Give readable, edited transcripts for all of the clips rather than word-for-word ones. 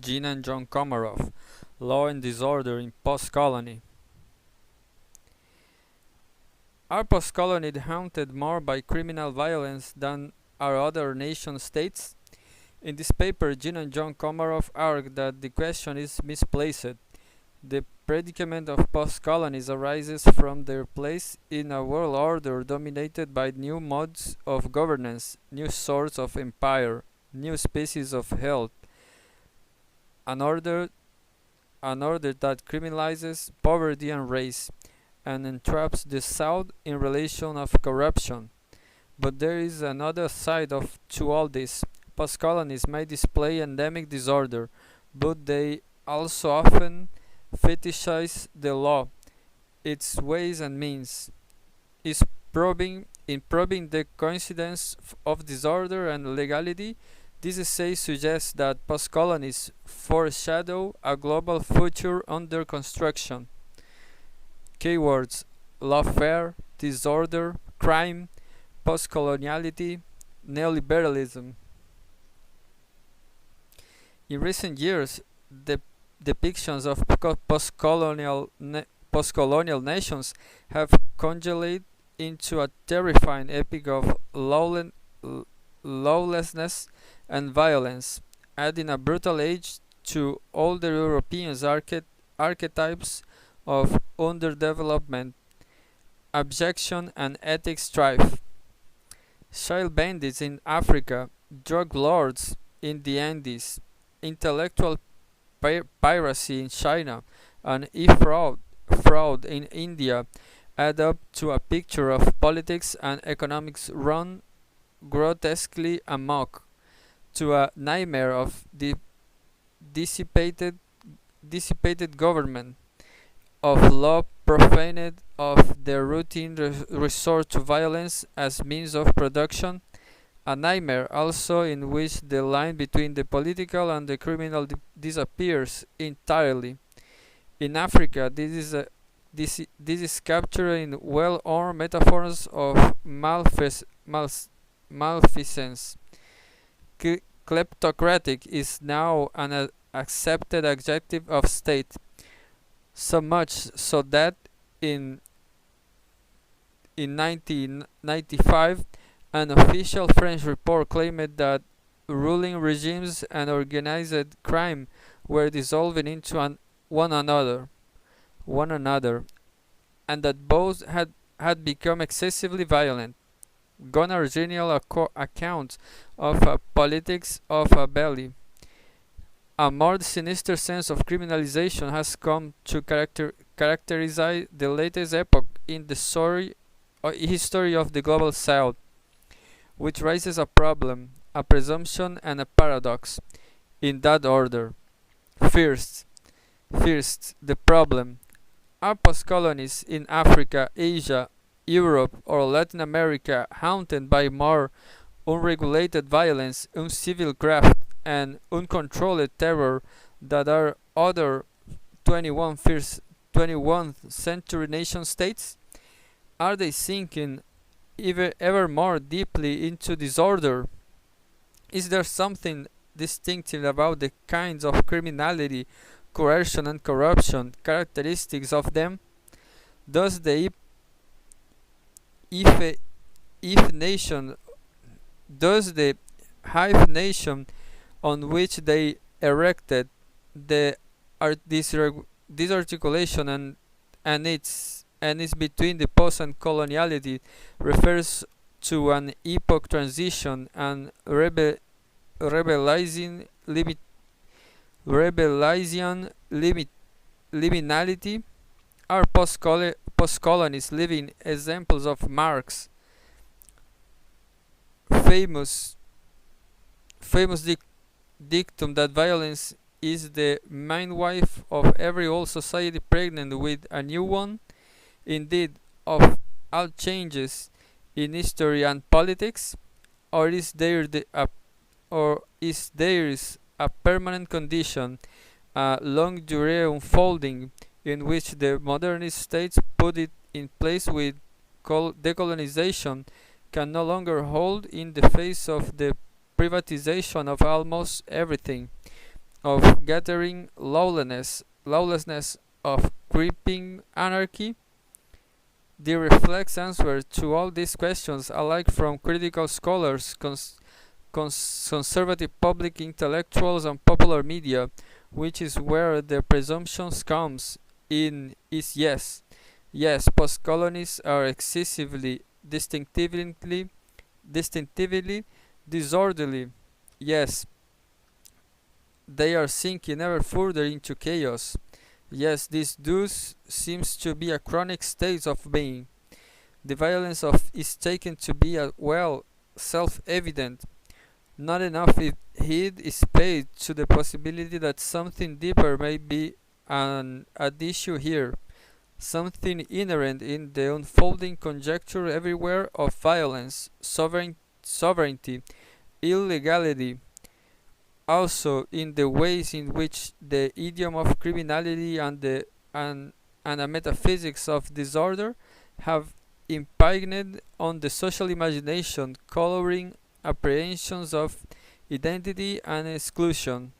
Gene and John COMAROFF, Law and Disorder in Postcolony. Are postcolony haunted more by criminal violence than are other nation-states? In this paper, Gene and John COMAROFF argue that the question is misplaced. The predicament of postcolonies arises from their place in a world order dominated by new modes of governance, new sorts of empire, new species of health, an order that criminalizes poverty and race, and entraps the South in relation of corruption. But there is another side to all this. Postcolonies may display endemic disorder, but they also often fetishize the law, its ways and means. In probing the coincidence of disorder and legality, this essay suggests that postcolonies foreshadow a global future under construction. Keywords: lawfare, disorder, crime, postcoloniality, neoliberalism. In recent years, the depictions of postcolonial nations have congealed into a terrifying epic of lawlessness and violence, adding a brutal edge to older European archetypes of underdevelopment, abjection, and ethnic strife. Child bandits in Africa, drug lords in the Andes, intellectual piracy in China, and fraud in India add up to a picture of politics and economics run grotesquely amok, to a nightmare of dissipated government, of law profaned, of the routine resort to violence as means of production, a nightmare also in which the line between the political and the criminal disappears entirely. In Africa, this is captured in well-worn metaphors of malfeasance. Kleptocratic is now an accepted adjective of state, so much so that in 1995 an official French report claimed that ruling regimes and organized crime were dissolving into one another, and that both had become excessively violent. Gone genial accounts of a politics of a belly. A more sinister sense of criminalization has come to characterize the latest epoch in the history of the global South, which raises a problem, a presumption, and a paradox. In that order: first, the problem. Are postcolonies in Africa, Asia, Europe, or Latin America haunted by more unregulated violence, uncivil graft, and uncontrolled terror that are other 21st century nation states? Are they sinking ever more deeply into disorder? Is there something distinctive about the kinds of criminality, coercion, and corruption characteristics of them? Does the hive nation on which they erected this articulation and its between the post and coloniality refers to an epoch transition and rebellion liminality? Are postcolonies living examples of Marx's famous dictum that violence is the main wife of every old society pregnant with a new one? Indeed, of all changes in history and politics, or is there a permanent condition, a long durée unfolding, in which the modernist states put it in place with decolonization can no longer hold in the face of the privatization of almost everything? of gathering lawlessness of creeping anarchy? The reflex answer to all these questions, alike from critical scholars, conservative public intellectuals, and popular media, which is where the presumptions comes in, is yes. Yes, postcolonies are excessively, distinctively disorderly. Yes, they are sinking ever further into chaos. Yes, this thus seems to be a chronic state of being. The violence of is taken to be well self-evident. Not enough heed is paid to the possibility that something deeper may be at issue here, something inherent in the unfolding conjecture everywhere of violence, sovereignty, illegality, also in the ways in which the idiom of criminality and a metaphysics of disorder have impinged on the social imagination, coloring apprehensions of identity and exclusion,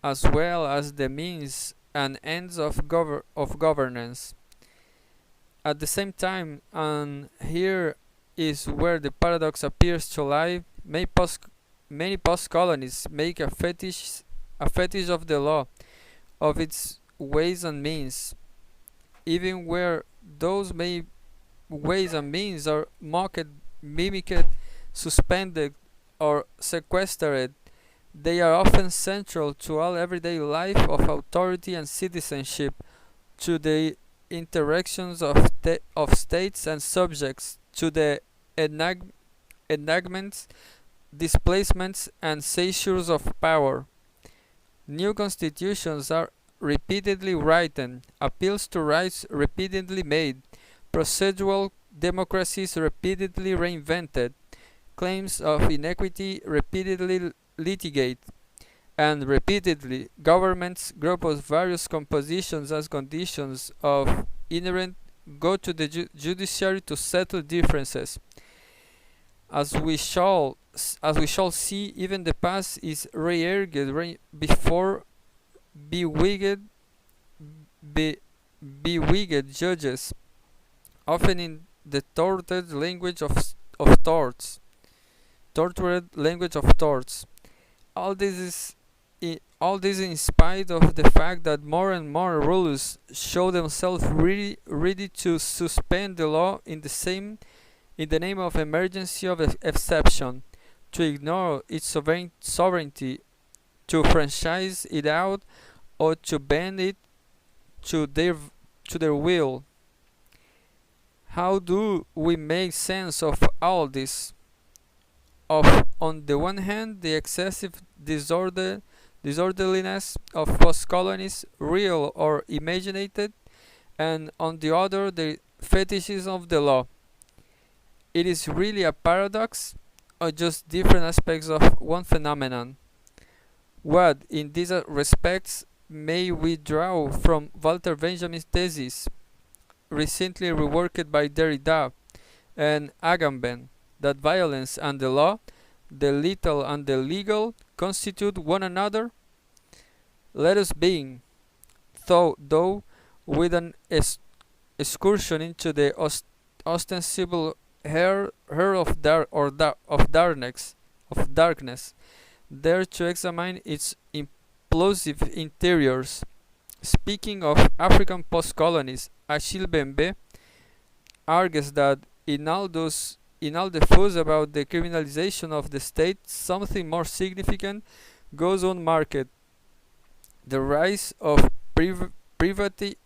as well as the means and ends of governance. At the same time, and here is where the paradox appears to lie, many post-colonies make a fetish of the law, of its ways and means, even where those ways and means are mocked, mimicked, suspended, or sequestered. They are often central to all everyday life of authority and citizenship, to the interactions of states and subjects, to the enactments, displacements, and seizures of power. New constitutions are repeatedly written, appeals to rights repeatedly made, procedural democracies repeatedly reinvented, claims of inequity repeatedly litigated, and repeatedly governments group of various compositions as conditions of inherent go to the judiciary to settle differences. As we shall see, even the past is re-erged before bewigged judges, often in the tortured language of torts. All this in spite of the fact that more and more rulers show themselves ready to suspend the law in the name of emergency of exception, to ignore its sovereignty, to franchise it out, or to bend it to their will. How do we make sense of all this? Of, on the one hand, the excessive disorderliness of post-colonies, real or imaginated, and on the other, the fetishism of the law. It is really a paradox, or just different aspects of one phenomenon? What, in these respects, may we draw from Walter Benjamin's thesis, recently reworked by Derrida and Agamben, that violence and the law, the lethal and the legal, constitute one another? Let us begin, though, with an excursion into the ostensible hair of darkness, there to examine its implosive interiors. Speaking of African post-colonies, Achille Bembe argues that in all the fuss about the criminalization of the state, something more significant goes unmarked: the rise of private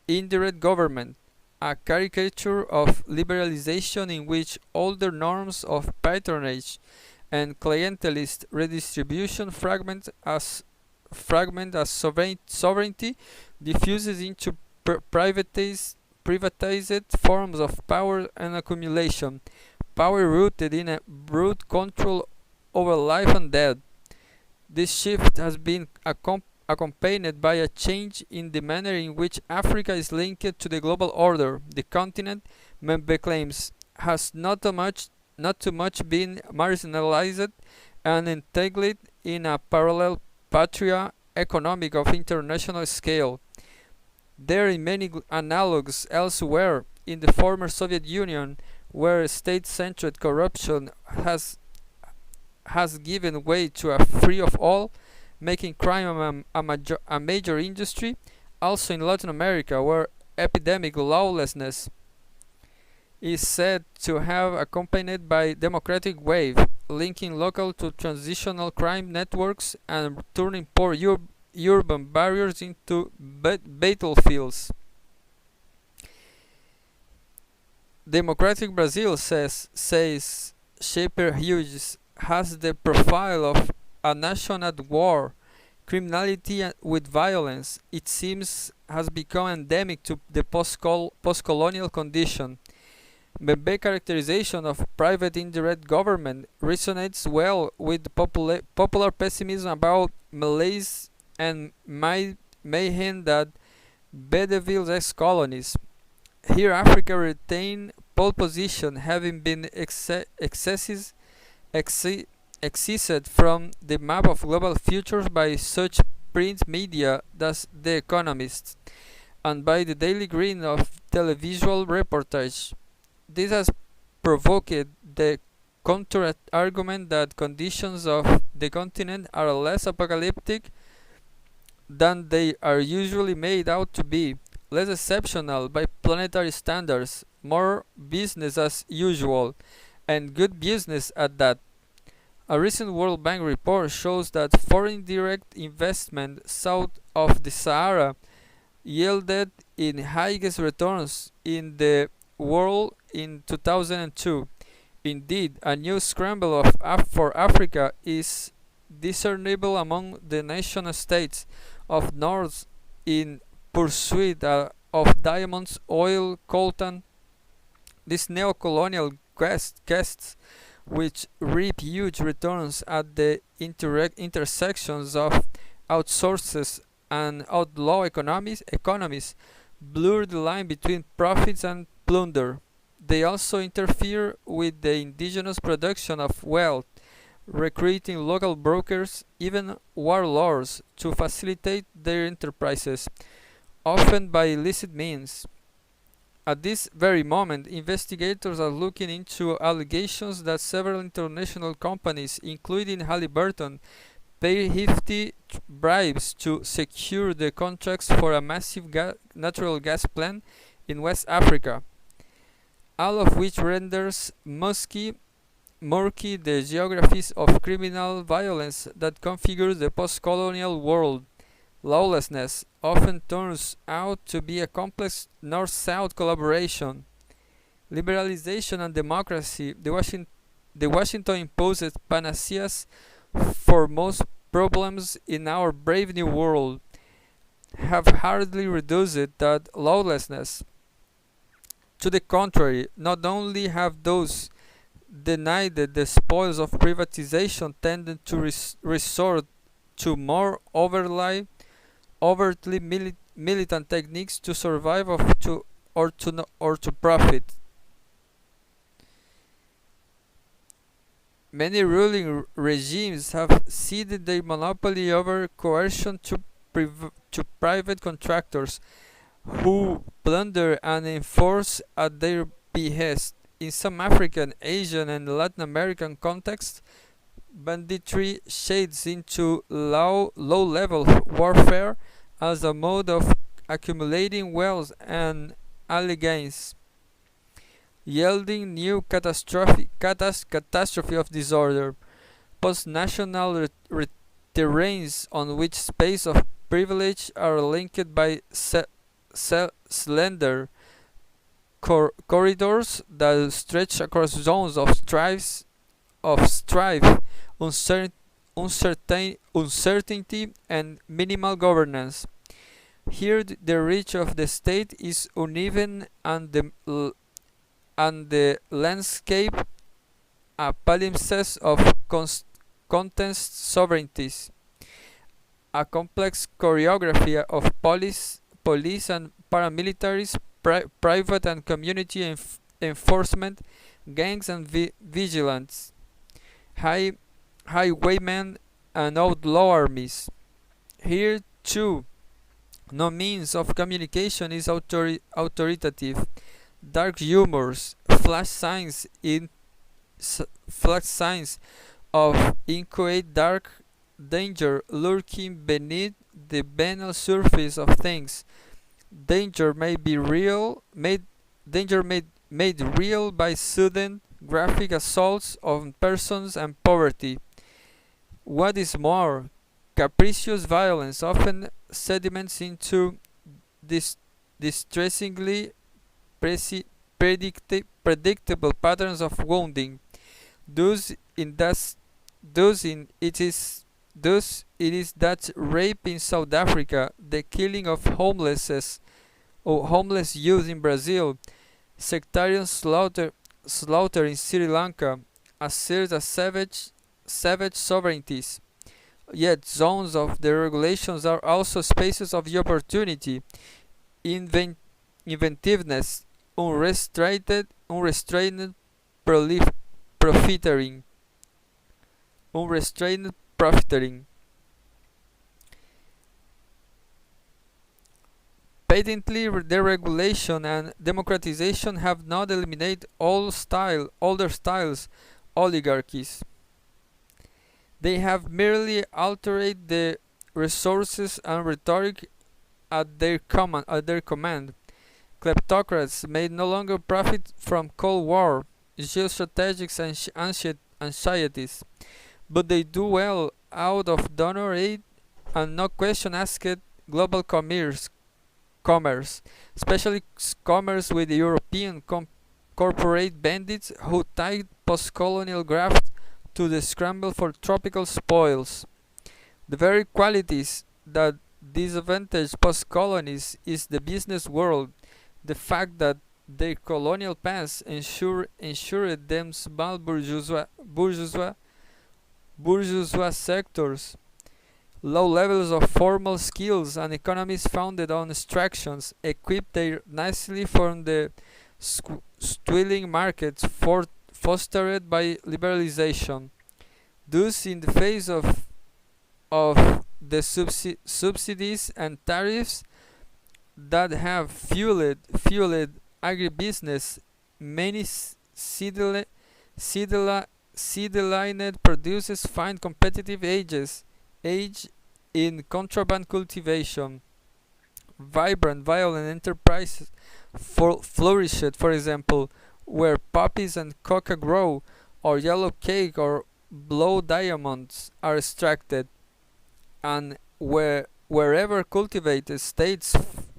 indirect government, a caricature of liberalization in which older norms of patronage and clientelist redistribution fragment as sovereignty diffuses into privatized forms of power and accumulation, power rooted in a brute control over life and death. This shift has been accompanied by a change in the manner in which Africa is linked to the global order. The continent, Membe claims, has not too much been marginalized and entangled in a parallel patria economic of international scale. There are many analogues elsewhere in the former Soviet Union, where state-centered corruption has given way to a free of all, making crime a major industry. Also in Latin America, where epidemic lawlessness is said to have accompanied by democratic wave, linking local to transitional crime networks and turning poor urban barriers into battlefields. Democratic Brazil, says Shaper Hughes, has the profile of a nation at war. Criminality with violence, it seems, has become endemic to the post-colonial condition. The characterization of private indirect government resonates well with the popular pessimism about malaise and mayhem that bedevils ex-colonies. Here Africa retained pole position, having been excised from the map of global futures by such print media as The Economist, and by the daily green of televisual reportage. This has provoked the counter-argument that conditions of the continent are less apocalyptic than they are usually made out to be, less exceptional by planetary standards, more business as usual, and good business at that. A recent World Bank report shows that foreign direct investment south of the Sahara yielded in highest returns in the world in 2002. Indeed, a new scramble for Africa is discernible among the nation states of North in pursuit of diamonds, oil, coltan. These neo-colonial quests, which reap huge returns at the intersections of outsources and outlaw economies, blur the line between profits and plunder. They also interfere with the indigenous production of wealth, recruiting local brokers, even warlords, to facilitate their enterprises, often by illicit means. At this very moment, investigators are looking into allegations that several international companies, including Halliburton, pay hefty bribes to secure the contracts for a massive natural gas plant in West Africa, all of which renders murky the geographies of criminal violence that configures the post-colonial world. Lawlessness often turns out to be a complex North-South collaboration. Liberalization and democracy, the Washington imposed panaceas for most problems in our brave new world, have hardly reduced that lawlessness. To the contrary, not only have those denied the spoils of privatization tended to resort to more overtly militant techniques to survive or to profit. Many ruling regimes have ceded their monopoly over coercion to private contractors, who plunder and enforce at their behest. In some African, Asian, and Latin American contexts, banditry shades into low-level warfare as a mode of accumulating wealth and early gains, yielding new catastrophe of disorder. Post-national terrains on which space of privilege are linked by slender corridors that stretch across zones of strife, uncertainty, and minimal governance. Here, the reach of the state is uneven, and the landscape a palimpsest of contest sovereignties, a complex choreography of police and paramilitaries, private and community enforcement, gangs and vigilance, highwaymen and outlaw armies. Here, too, no means of communication is authoritative. Dark humors, flash signs of inchoate dark danger lurking beneath the banal surface of things. Danger may be real, made danger made real by sudden graphic assaults on persons and poverty. What is more, capricious violence often sediments into dis- distressingly predictable patterns of wounding. Thus, in thus, thus in it is thus it is that rape in South Africa, the killing of homeless youth in Brazil, sectarian slaughter in Sri Lanka, assert a savage sovereignties. Yet zones of the regulations are also spaces of the opportunity, inventiveness, unrestrained profiteering, unrestrained profiteering. Patently, deregulation and democratization have not eliminated older styles oligarchies. They have merely altered the resources and rhetoric at their command. Kleptocrats may no longer profit from Cold War geostrategic anxieties, but they do well out of donor aid and no question asked global commerce, especially commerce with the European corporate bandits who tied post-colonial graft to the scramble for tropical spoils. The very qualities that disadvantage post-colonies is the business world, the fact that their colonial past ensured them small bourgeois sectors, low levels of formal skills, and economies founded on extractions, equipped they nicely for the swelling markets fostered by liberalization. Thus, in the face of the subsidies and tariffs that have fueled agribusiness, many seed-lined producers find competitive age in contraband cultivation. Violent enterprises flourished, for example, where poppies and coca grow, or yellow cake or blow diamonds are extracted, and wherever cultivated states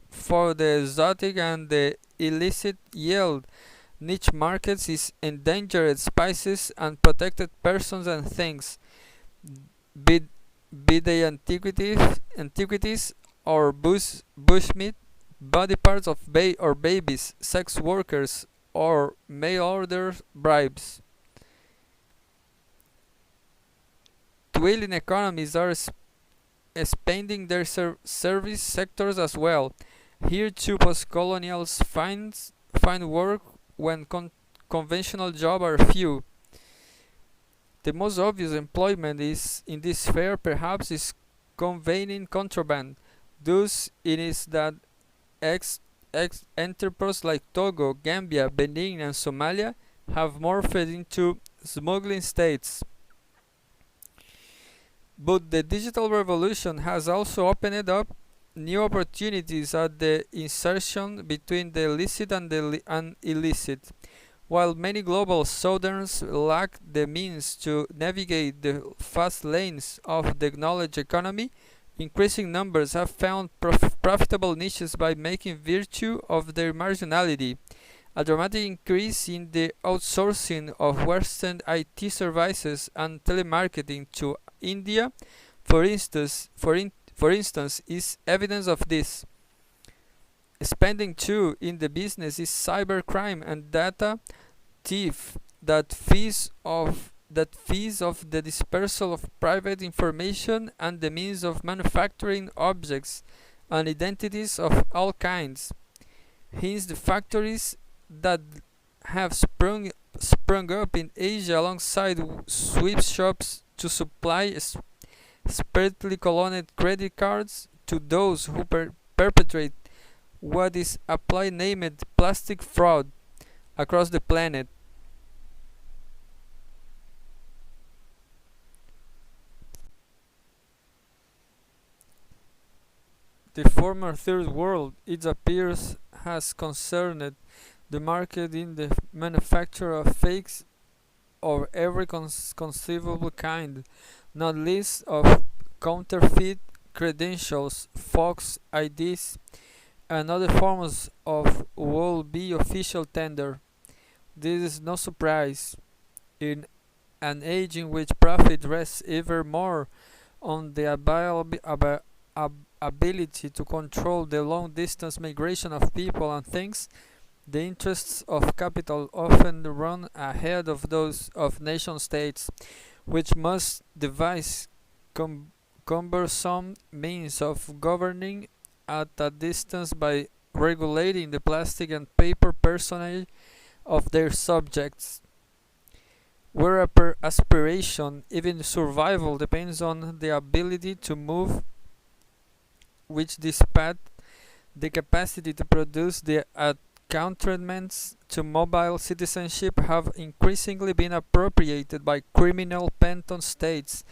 for the exotic and the illicit yield niche markets is endangered spices and protected persons and things, be, be they antiquities or bushmeat, body parts of babies, sex workers, or mail order bribes. Dwelling economies are expanding their service sectors as well. Here too post-colonials find work when conventional jobs are few. The most obvious employment is in this sphere perhaps is conveying contraband. Thus it is that ex enterprises like Togo, Gambia, Benin and Somalia have morphed into smuggling states. But the digital revolution has also opened up new opportunities at the insertion between the illicit and the illicit. While many global southerners lack the means to navigate the fast lanes of the knowledge economy, increasing numbers have found profitable niches by making virtue of their marginality. A dramatic increase in the outsourcing of Western IT services and telemarketing to India, for instance, is evidence of this. Expanding too in the business is cybercrime and data thief that feeds off the dispersal of private information and the means of manufacturing objects and identities of all kinds. Hence the factories that have sprung up in Asia alongside sweep shops to supply sparingly colored credit cards to those who perpetrate what is aptly named plastic fraud across the planet. The former Third World, it appears, has concerned the market in the manufacture of fakes of every conceivable kind, not least of counterfeit credentials, Fox IDs, and other forms of would-be official tender. This is no surprise in an age in which profit rests ever more on the ability to control the long-distance migration of people and things. The interests of capital often run ahead of those of nation-states, which must devise cumbersome means of governing at a distance by regulating the plastic and paper personage of their subjects. Where aspiration, even survival, depends on the ability to move, which despite the capacity to produce the accoutrements to mobile citizenship have increasingly been appropriated by criminal phantom states,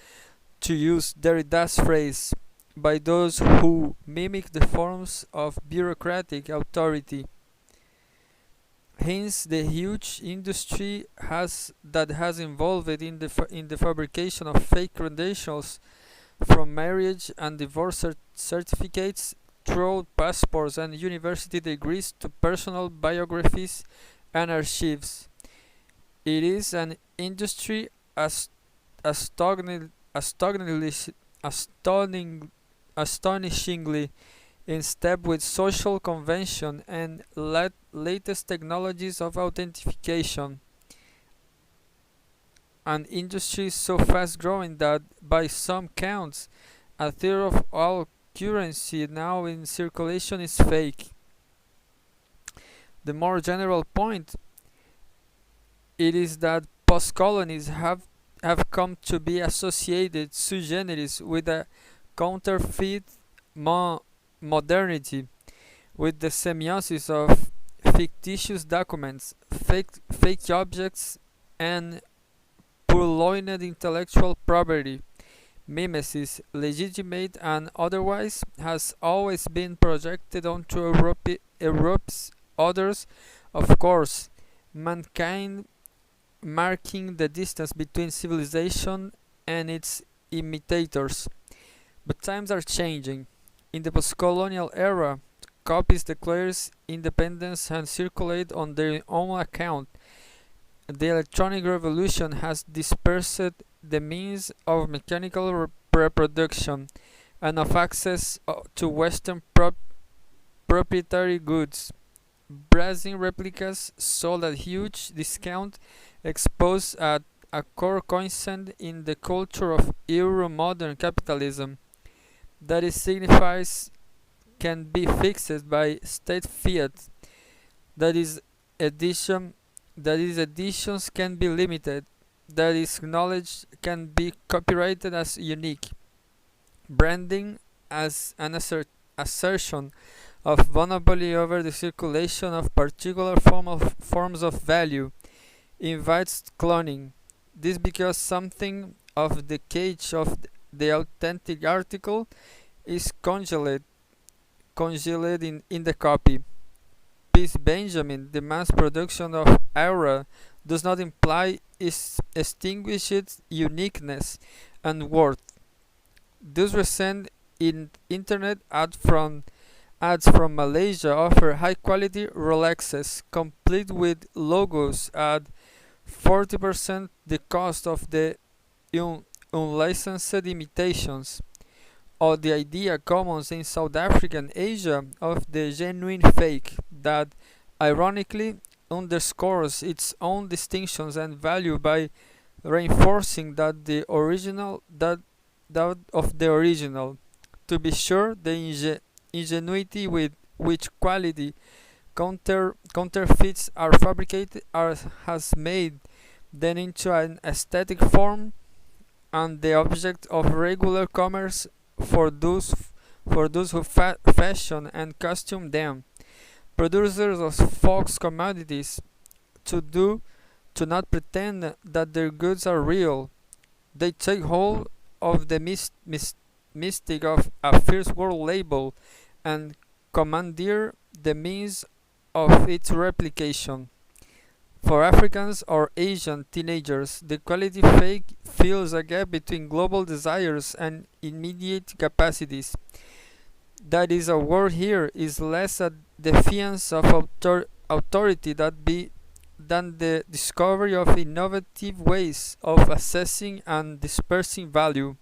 to use Derrida's phrase, by those who mimic the forms of bureaucratic authority. Hence, the huge industry that has involved in the fabrication of fake credentials, from marriage and divorce certificates through passports and university degrees to personal biographies and archives. It is an industry astonishingly astonishingly in step with social convention and latest technologies of authentication. An industry so fast growing that, by some counts, a third of all currency now in circulation is fake. The more general point it is that postcolonies have come to be associated sui generis with a counterfeit modernity, with the semiosis of fictitious documents, fake objects, and purloined intellectual property. Mimesis, legitimate and otherwise, has always been projected onto Europe's others, of course, mankind marking the distance between civilization and its imitators. But times are changing. In the post-colonial era, copies declare independence and circulate on their own account. The electronic revolution has dispersed the means of mechanical reproduction and of access to Western proprietary goods. Brazen replicas sold at huge discount expose at a core constant in the culture of Euro-modern capitalism, that it signifies can be fixed by state fiat, that is editions can be limited, that is knowledge can be copyrighted as unique. Branding as an assertion of monopoly over the circulation of particular forms of value invites cloning. This because something of the cage of the authentic article is congealed in the copy. P. Benjamin, the mass production of aura does not imply its extinguished uniqueness and worth. Thus recent internet ads from Malaysia offer high quality Rolexes complete with logos at 40% the cost of the unlicensed imitations, or the idea common in South Africa and Asia of the genuine fake that ironically underscores its own distinctions and value by reinforcing that of the original. To be sure, the ingenuity with which quality counterfeits are fabricated has made them into an aesthetic form and the object of regular commerce for those who fashion and costume them. Producers of false commodities to not pretend that their goods are real. They take hold of the mystic of a first world label and commandeer the means of its replication. For Africans or Asian teenagers, the quality fake fills a gap between global desires and immediate capacities. That is, a word here is less a defiance of authority than the discovery of innovative ways of assessing and dispersing value.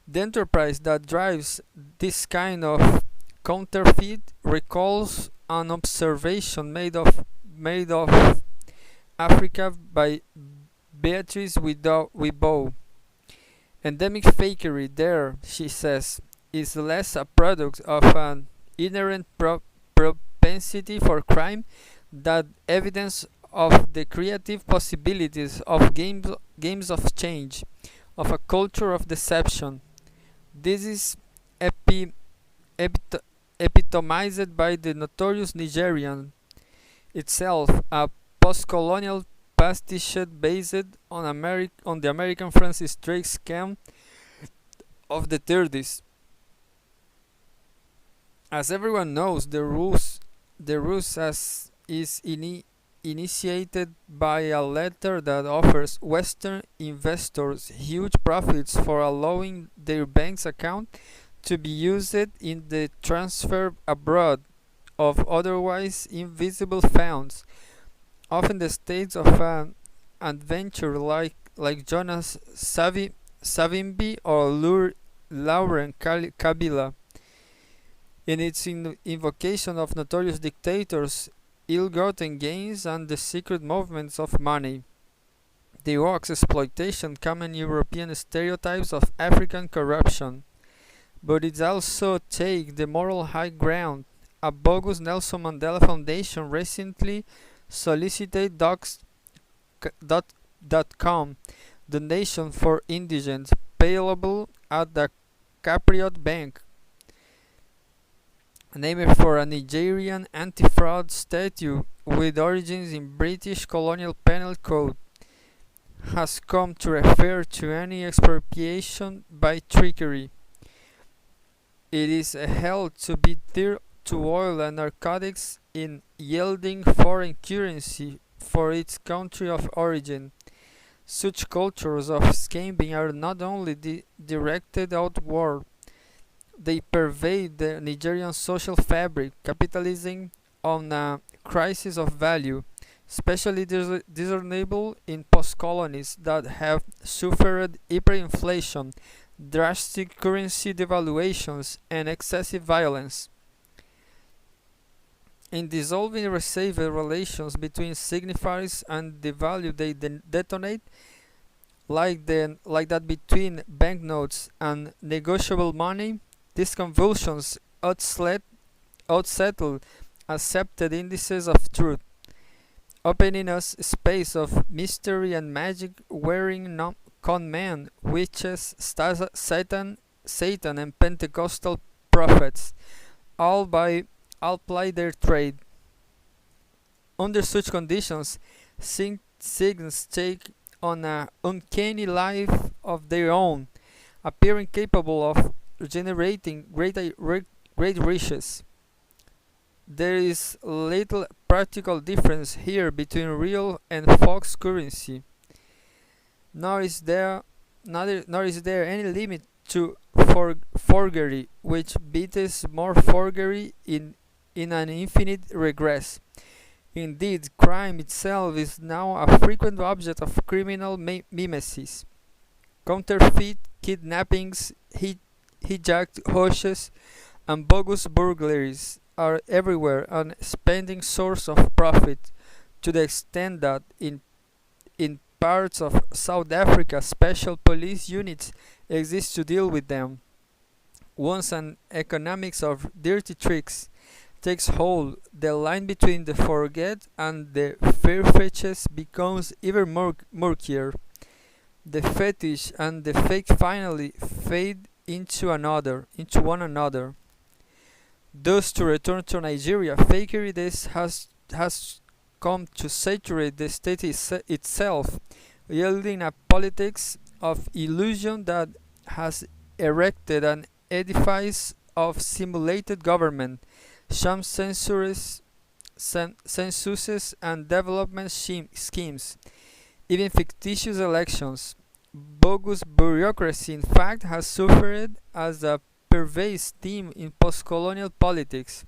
The enterprise that drives this kind of counterfeit recalls an observation made of Africa by Beatrice Wibow. Endemic fakery there, she says, is less a product of an inherent propensity for crime than evidence of the creative possibilities of games of change, of a culture of deception. This is epitomized by the notorious Nigerian itself, a post-colonial pastiche based on the American Francis Drake scam of the 30s. As everyone knows, the ruse as is initiated by a letter that offers Western investors huge profits for allowing their bank's account to be used in the transfer abroad of otherwise invisible funds, often the states of an adventure like Jonas Savimbi or Laurent Kabila. In its invocation of notorious dictators, ill-gotten gains, and the secret movements of money. The evokes exploitation, common European stereotypes of African corruption, but it also takes the moral high ground. A bogus Nelson Mandela Foundation recently solicited docs.com donation for indigents payable at the Capriot Bank, named for a Nigerian anti-fraud statute with origins in British colonial penal code, has come to refer to any expropriation by trickery. It is held to be tied to oil and narcotics in yielding foreign currency for its country of origin. Such cultures of scamming are not only directed outward, they pervade the Nigerian social fabric, capitalizing on a crisis of value, especially discernible in post-colonies that have suffered hyperinflation, drastic currency devaluations, and excessive violence. In dissolving receiver relations between signifiers and the value they detonate, like that between banknotes and negotiable money, these convulsions outsettle accepted indices of truth, opening us space of mystery and magic wearing con men, witches, Satan, and Pentecostal prophets, all ply their trade. Under such conditions, signs take on an uncanny life of their own, appearing capable of generating great riches. There is little practical difference here between real and false currency, nor is there any limit to forgery, which beats more forgery in an infinite regress. Indeed, crime itself is now a frequent object of criminal mimesis. Counterfeit kidnappings, hijacked houses, and bogus burglaries are everywhere an expanding source of profit, to the extent that in parts of South Africa special police units exist to deal with them. Once an economics of dirty tricks takes hold, the line between the forget and the far-fetched becomes even murkier. the fetish and the fake finally fade into one another. Thus, to return to Nigeria, fakery this has come to saturate the state itself, yielding a politics of illusion that has erected an edifice of simulated government, sham censuses and development schemes, even fictitious elections. Bogus bureaucracy, in fact, has suffered as a pervasive theme in post-colonial politics.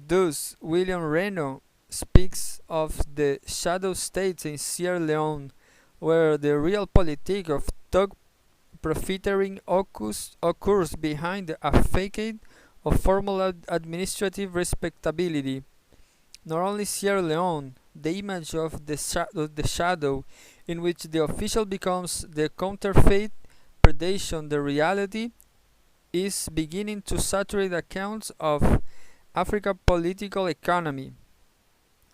Thus, William Reno speaks of the shadow states in Sierra Leone, where the real politic of thug profiteering occurs behind a facade of formal administrative respectability. Not only Sierra Leone, the image of the shadow, in which the official becomes the counterfeit predation, the reality, is beginning to saturate accounts of Africa's political economy.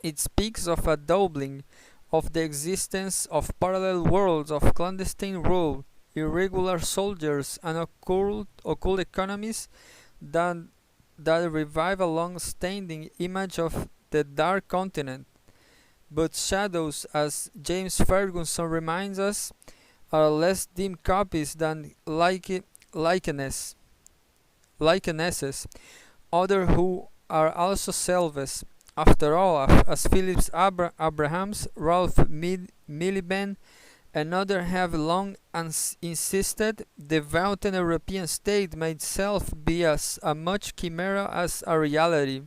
It speaks of a doubling of the existence of parallel worlds of clandestine rule, irregular soldiers, and occult economies that, that revive a long-standing image of the Dark Continent. But shadows, as James Ferguson reminds us, are less dim copies than likenesses, others who are also selves. After all, as Phillips Abrahams, Ralph Miliband, and others have long insisted, the Western European state may itself be as much chimera as a reality.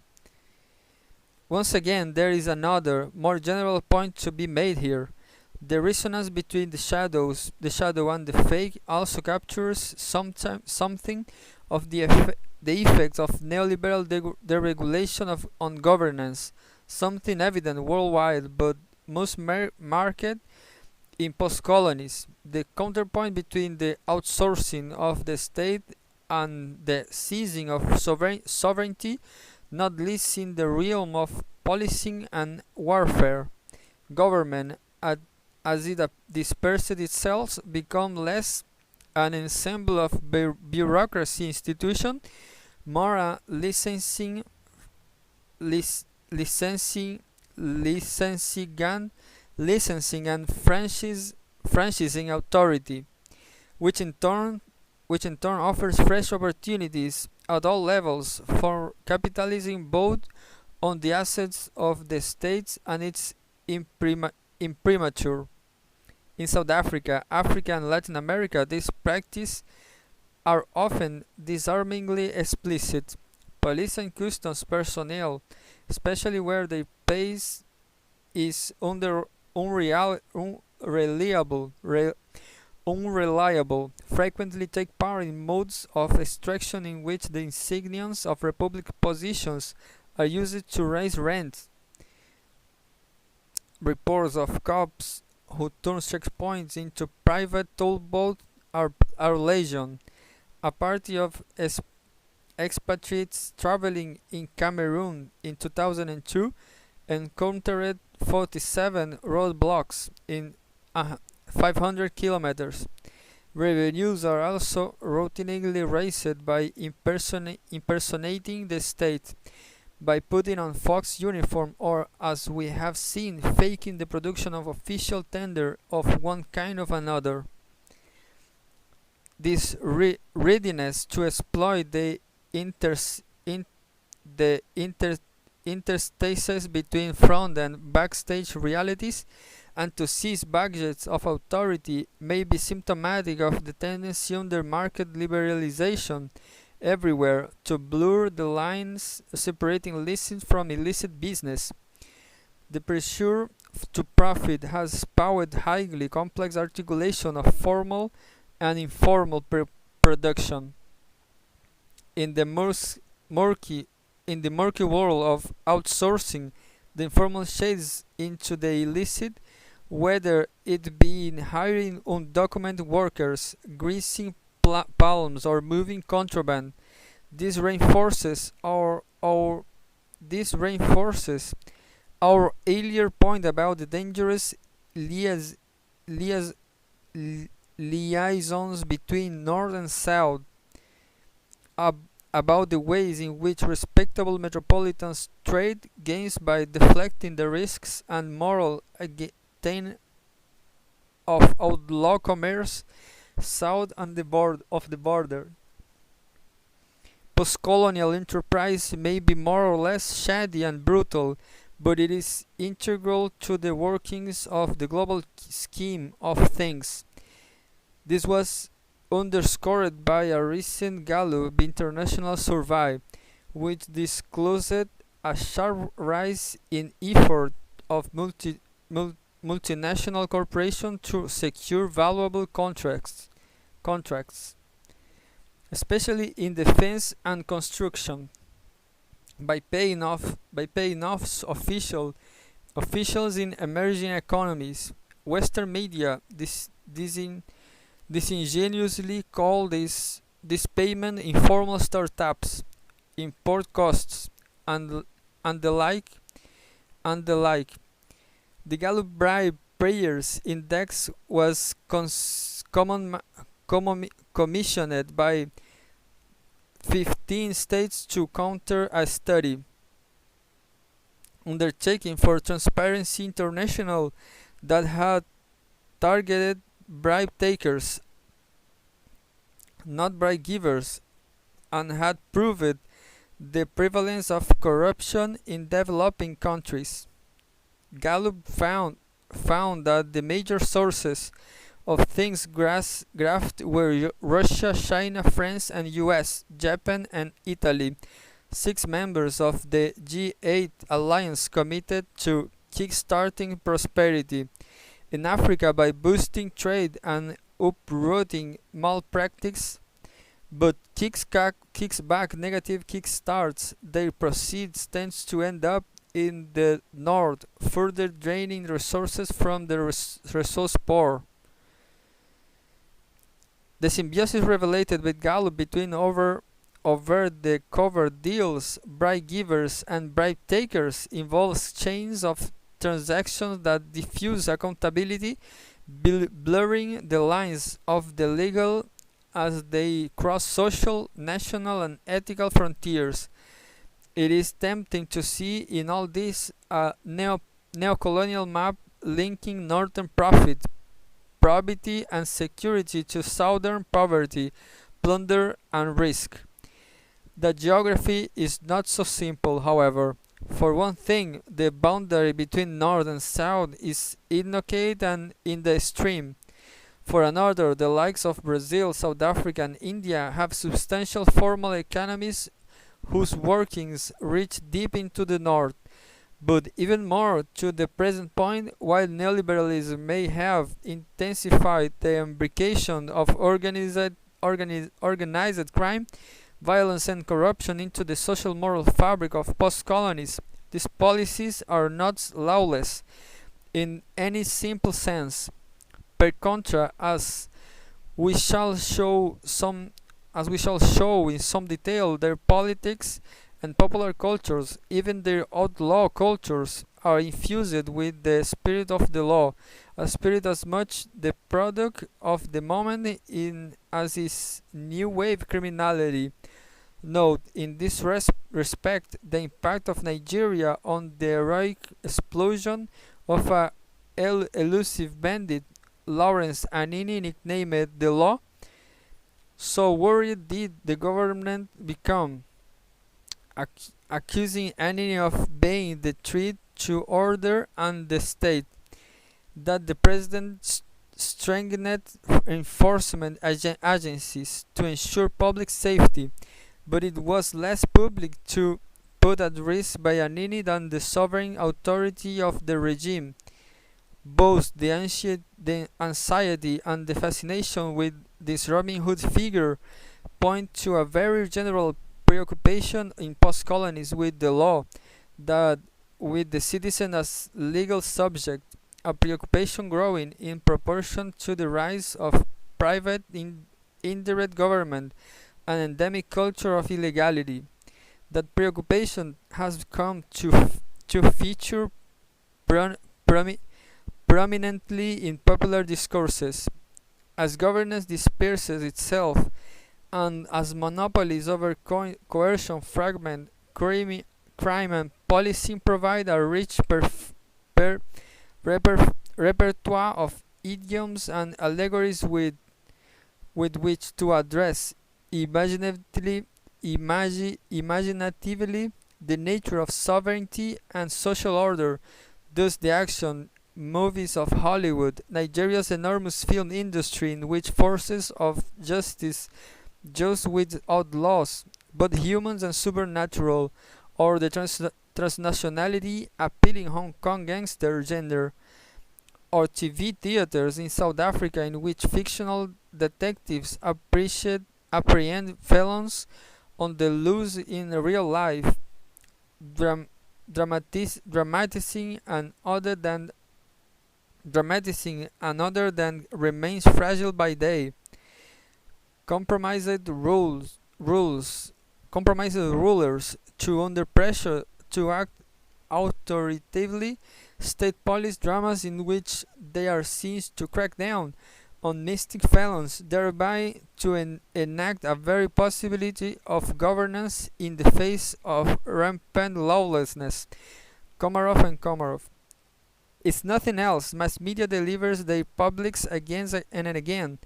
Once again, there is another, more general point to be made here. The resonance between the shadow and the fake also captures something of the effects of neoliberal deregulation on governance, something evident worldwide but most marked in post-colonies. The counterpoint between the outsourcing of the state and the seizing of sovereignty, not least in the realm of policing and warfare. Government, as it dispersed itself, become less an ensemble of bureaucracy institution, more a licensing and franchising authority, which in turn offers fresh opportunities at all levels for capitalizing both on the assets of the states and its imprimatur. In South Africa, Africa, and Latin America, these practices are often disarmingly explicit. Police and customs personnel, especially where their pay is unreliable, frequently take part in modes of extraction in which the insignias of republic positions are used to raise rent. Reports of cops who turn checkpoints into private toll booths are legion. A party of expatriates traveling in Cameroon in 2002 encountered 47 roadblocks in 500 kilometers. Revenues are also routinely raised by impersonating the state, by putting on fox uniform, or, as we have seen, faking the production of official tender of one kind or another. This readiness to exploit the interstices between front and backstage realities and to seize budgets of authority may be symptomatic of the tendency under market liberalization everywhere to blur the lines separating licit from illicit business. The pressure to profit has powered highly complex articulation of formal and informal production. In the murky world of outsourcing, the informal shades into the illicit, whether it be in hiring undocumented workers, greasing palms, or moving contraband. This reinforces our earlier point about the dangerous liaisons between North and South, ab- about the ways in which respectable metropolitans trade gains by deflecting the risks and moral gain of outlaw commerce south and of the border. Postcolonial enterprise may be more or less shady and brutal, but it is integral to the workings of the global scheme of things. This was underscored by a recent Gallup International survey, which disclosed a sharp rise in effort of multinational corporations to secure valuable contracts, especially in defense and construction, by paying off officials in emerging economies. Western media disingenuously call this payment informal startups, import costs, and and the like and the like. The Gallup Bribe Prayers Index was commissioned by 15 states to counter a study undertaken for Transparency International that had targeted bribe takers, not bribe givers, and had proved the prevalence of corruption in developing countries. Gallup found that the major sources of things graft were Russia, China, France, and US, Japan, and Italy. 6 members of the G8 alliance committed to kickstarting prosperity in Africa by boosting trade and uprooting malpractice, but kicks back negative kickstarts. Their proceeds tends to end up in the north, further draining resources from the resource poor. The symbiosis revealed by Gallup between over-the-cover deals, bribe givers, and bribe takers involves chains of transactions that diffuse accountability, blurring the lines of the legal as they cross social, national, and ethical frontiers. It is tempting to see in all this a neocolonial map linking northern profit, probity, and security to southern poverty, plunder, and risk. The geography is not so simple, however. For one thing, the boundary between north and south is intricate and in the extreme. For another, the likes of Brazil, South Africa, and India have substantial formal economies whose workings reach deep into the north. But even more to the present point, while neoliberalism may have intensified the imbrication of organized crime, violence, and corruption into the social moral fabric of post-colonies, these policies are not lawless in any simple sense. Per contra, we shall show in some detail, their politics and popular cultures, even their outlaw cultures, are infused with the spirit of the law, a spirit as much the product of the moment as is new wave criminality. Note in this respect the impact of Nigeria on the heroic explosion of a elusive bandit, Lawrence Anini, nicknamed the Law. So worried did the government become, accusing Anini of being the threat to order and the state, that the president strengthened enforcement agencies to ensure public safety, but it was less public to put at risk by Anini than the sovereign authority of the regime. Both the anxiety and the fascination with this Robin Hood figure point to a very general preoccupation in post-colonies with the law, that with the citizen as legal subject, a preoccupation growing in proportion to the rise of private indirect government, an endemic culture of illegality. That preoccupation has come to feature prominently in popular discourses. as governance disperses itself, and as monopolies over coercion fragment crime and policing provide a rich per repertoire of idioms and allegories with which to address imaginatively the nature of sovereignty and social order. Thus, the action movies of Hollywood, Nigeria's enormous film industry, in which forces of justice just without laws, but humans and supernatural, or the transnationality appealing Hong Kong gangster genre, or TV theaters in South Africa in which fictional detectives apprehend felons on the loose in real life, dramatizing and other than remains fragile by day. Compromised rulers to under pressure to act authoritatively, state police dramas in which they are seized to crack down on mystic felons, thereby to enact a very possibility of governance in the face of rampant lawlessness. Komarov and Komarov. It's nothing else. Mass media delivers their publics again and again,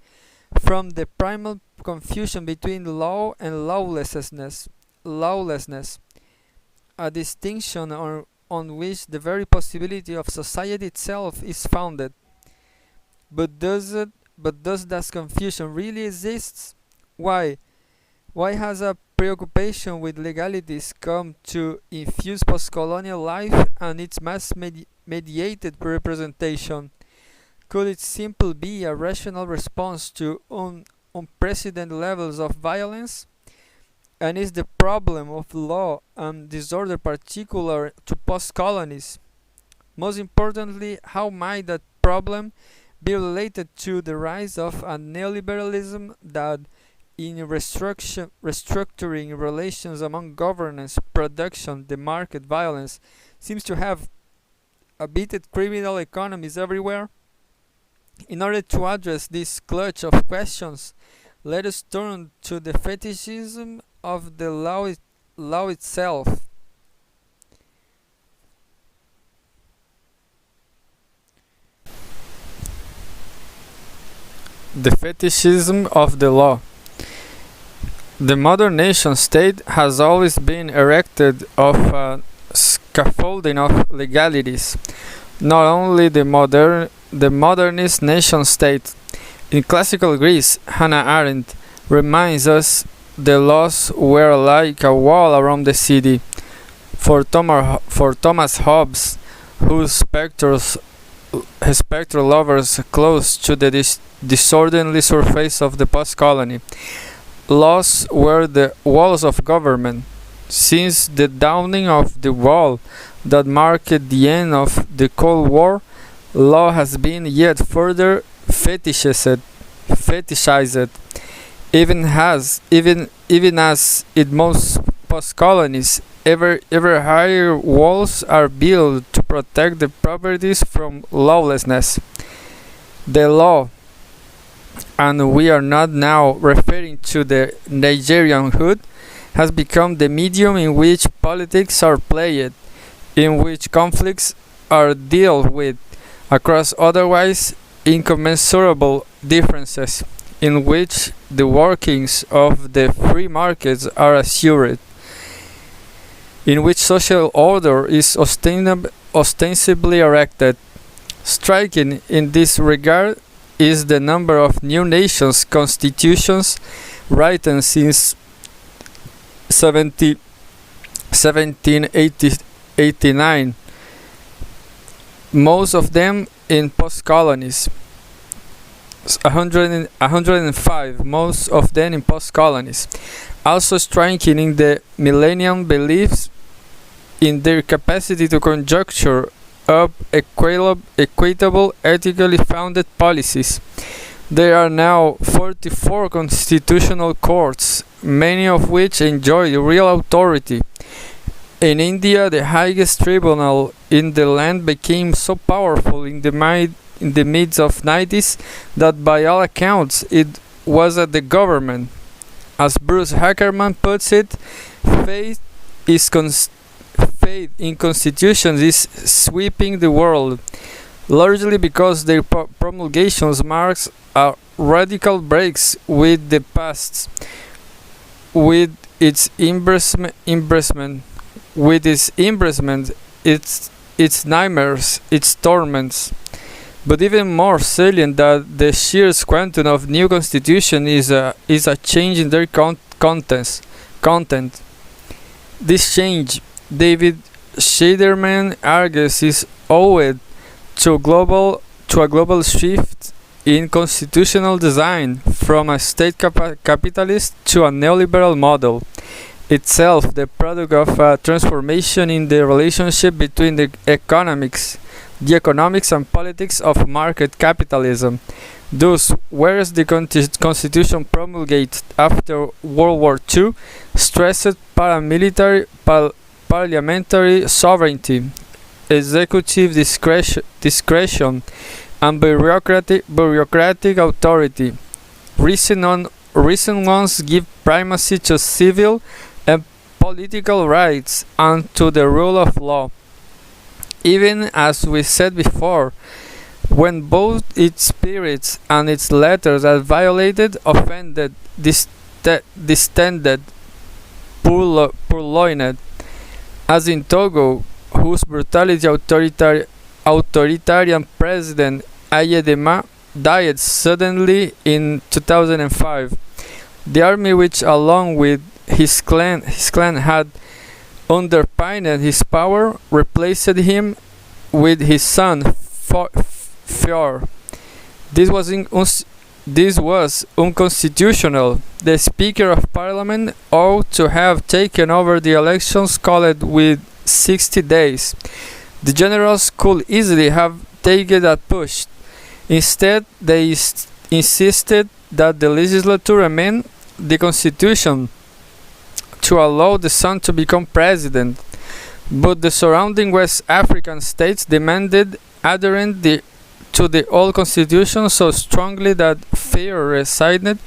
from the primal confusion between law and lawlessness, a distinction on which the very possibility of society itself is founded. But does that confusion really exist? Why? Why has a preoccupation with legalities come to infuse post-colonial life and its mass-mediated representation? Could it simply be a rational response to unprecedented levels of violence? And is the problem of law and disorder particular to post-colonies? Most importantly, how might that problem be related to the rise of a neoliberalism that, in restructuring relations among governance, production, the market, violence, seems to have abated criminal economies everywhere? In order to address this clutch of questions, let us turn to the fetishism of the law itself. The fetishism of the law. The modern nation state has always been erected of a scaffolding of legalities. Not only the modernist nation state. In classical Greece, Hannah Arendt reminds us the laws were like a wall around the city. For Thomas Hobbes, whose spectral lovers close to the disorderly surface of the post-colony, laws were the walls of government. Since the downing of the wall that marked the end of the Cold War, law has been yet further fetishized, even as in most post-colonies, ever higher walls are built to protect the properties from lawlessness. The law, and we are not now referring to the Nigerian hood, has become the medium in which politics are played, in which conflicts are dealt with across otherwise incommensurable differences, in which the workings of the free markets are assured, in which social order is ostensibly erected. Striking in this regard is the number of new nations' constitutions written since 1789, most of them in post-colonies. 105, most of them in post-colonies. Also striking in the millennium beliefs in their capacity to conjecture up equitable, ethically founded policies. There are now 44 constitutional courts, many of which enjoy real authority. In India, the highest tribunal in the land became so powerful in the in the mid of 90s that by all accounts it was at the government. As Bruce Hackerman puts it, faith is faith in constitutions is sweeping the world, largely because their promulgations marks a radical breaks with the past, with its its nightmares, its torments. But even more salient that the sheer quantum of new constitution is a change in their content. This change, David Scheiderman argues, is owed to a global shift in constitutional design from a state capitalist to a neoliberal model, itself the product of a transformation in the relationship between the economics and politics of market capitalism. Thus, whereas the Constitution promulgated after World War II stressed parliamentary sovereignty, executive discretion, and bureaucratic authority, recent ones give primacy to civil and political rights and to the rule of law. Even as we said before, when both its spirits and its letters are violated, offended, distended, purloined, as in Togo, whose brutality authoritarian president Ayedema died suddenly in 2005. The army, which along with his clan had underpinned his power, replaced him with his son Fior. This was unconstitutional. The Speaker of Parliament ought to have taken over the elections called with 60 days. The generals could easily have taken that push. Instead, they insisted that the legislature amend the constitution to allow the son to become president, but the surrounding West African states demanded adherence to the old constitution so strongly that fear resigned,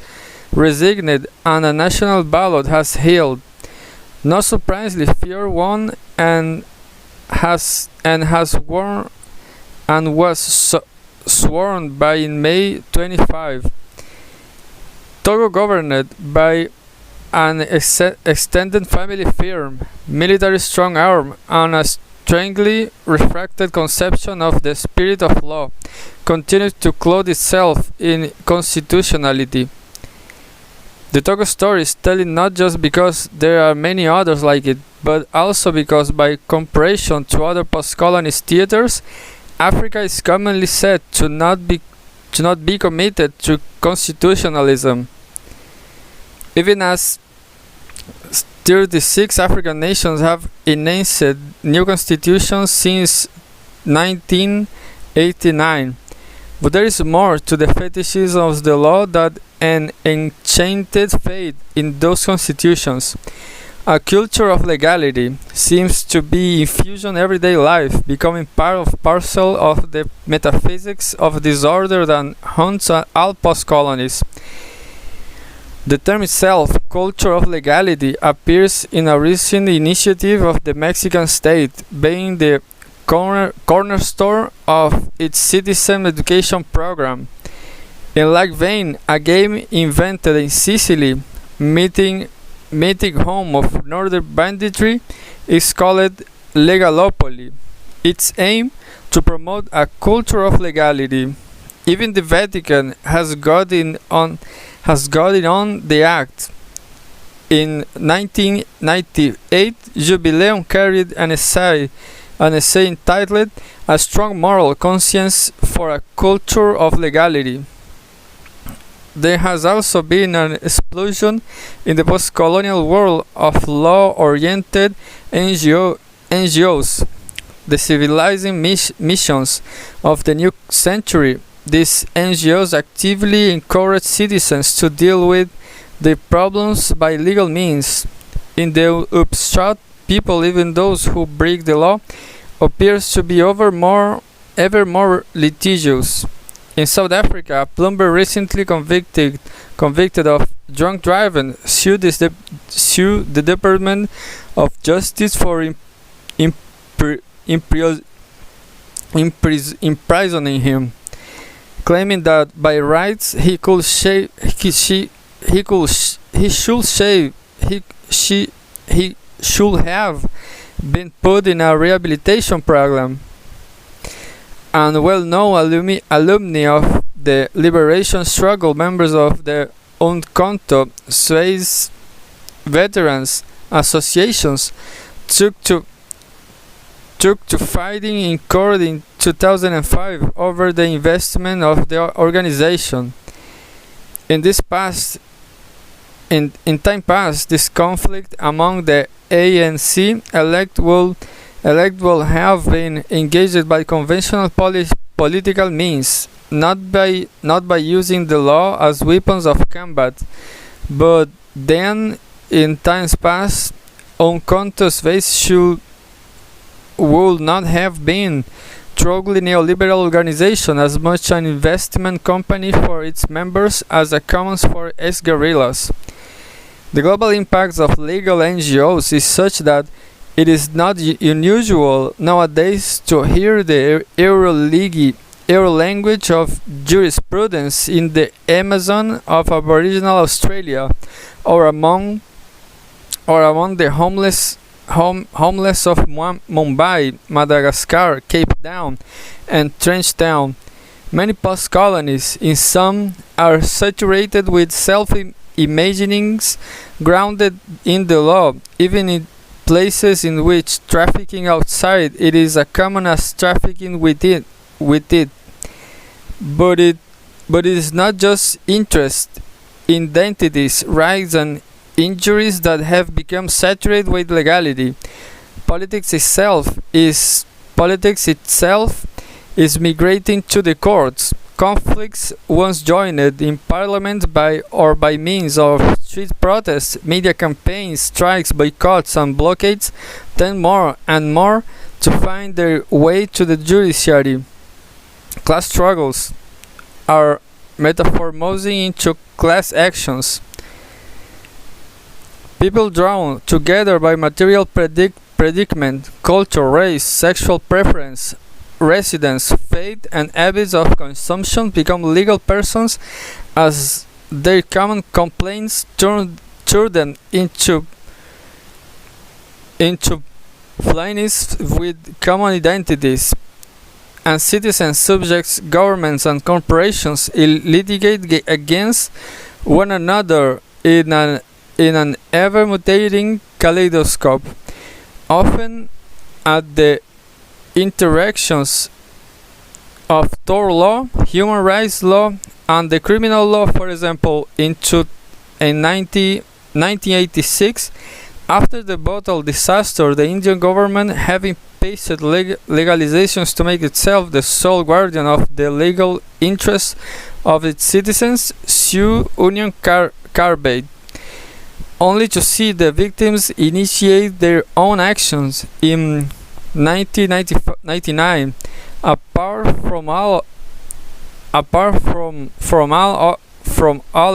and a national ballot has held. Not surprisingly, fear won and was sworn by in May 25. Togo governed by an extended family firm, military strong arm, and a strangely refracted conception of the spirit of law, continues to clothe itself in constitutionality. The Togo story is telling not just because there are many others like it, but also because by comparison to other post-colonist theaters, Africa is commonly said to not be committed to constitutionalism. Even as 36 African nations have enacted new constitutions since 1989. But there is more to the fetishism of the law than an enchanted faith in those constitutions. A culture of legality seems to be infused in everyday life, becoming parcel of the metaphysics of disorder that haunts all post-colonies. The term itself, culture of legality, appears in a recent initiative of the Mexican state, being the cornerstone of its citizen education program. In like vein, a game invented in Sicily, meeting home of northern banditry, is called Legalopoly. Its aim to promote a culture of legality. Even the Vatican has gotten on the act. In 1998, Jubileum carried an essay entitled "A Strong Moral Conscience for a Culture of Legality." There has also been an explosion in the post-colonial world of law-oriented NGOs, the civilizing missions of the new century. These NGOs actively encourage citizens to deal with their problems by legal means. In the upshot, people, even those who break the law, appears to be more ever more litigious. In South Africa, a plumber recently convicted of drunk driving sued the Department of Justice for imprisoning him, claiming that by rights he should have been put in a rehabilitation program. And well-known alumni of the liberation struggle, members of the Umkhonto Sways Veterans Associations, took to fighting in court in 2005 over the investment of the organization. In time past, this conflict among the ANC elect will have been engaged by conventional political means, not by using the law as weapons of combat, but then in times past, Umkhonto Sways would not have been truly neoliberal organization as much an investment company for its members as a commons for its guerrillas. The global impacts of legal NGOs is such that it is not unusual nowadays to hear the Euro language of jurisprudence in the Amazon of Aboriginal Australia, or among the homeless of Mumbai, Madagascar, Cape Town, and Trench Town. Many post-colonies, in some, are saturated with self-imaginings grounded in the law, even in places in which trafficking outside it is as common as trafficking with it. But it is not just interest, identities, rights, and injuries that have become saturated with legality. Politics itself is migrating to the courts. Conflicts once joined in parliament by means of street protests, media campaigns, strikes, boycotts, and blockades, tend more and more to find their way to the judiciary. Class struggles are metamorphosing into class actions. People drawn together by material predicament, culture, race, sexual preference, residence, faith, and habits of consumption become legal persons as their common complaints turn them into plaintiffs with common identities, and citizens, subjects, governments, and corporations litigate against one another in an ever-mutating kaleidoscope, often at the interactions of tort law, human rights law, and the criminal law. For example, in 1986, after the bottle disaster, the Indian government, having pasted legalizations to make itself the sole guardian of the legal interests of its citizens, sued Union Carbide, only to see the victims initiate their own actions in 1999. Apart from all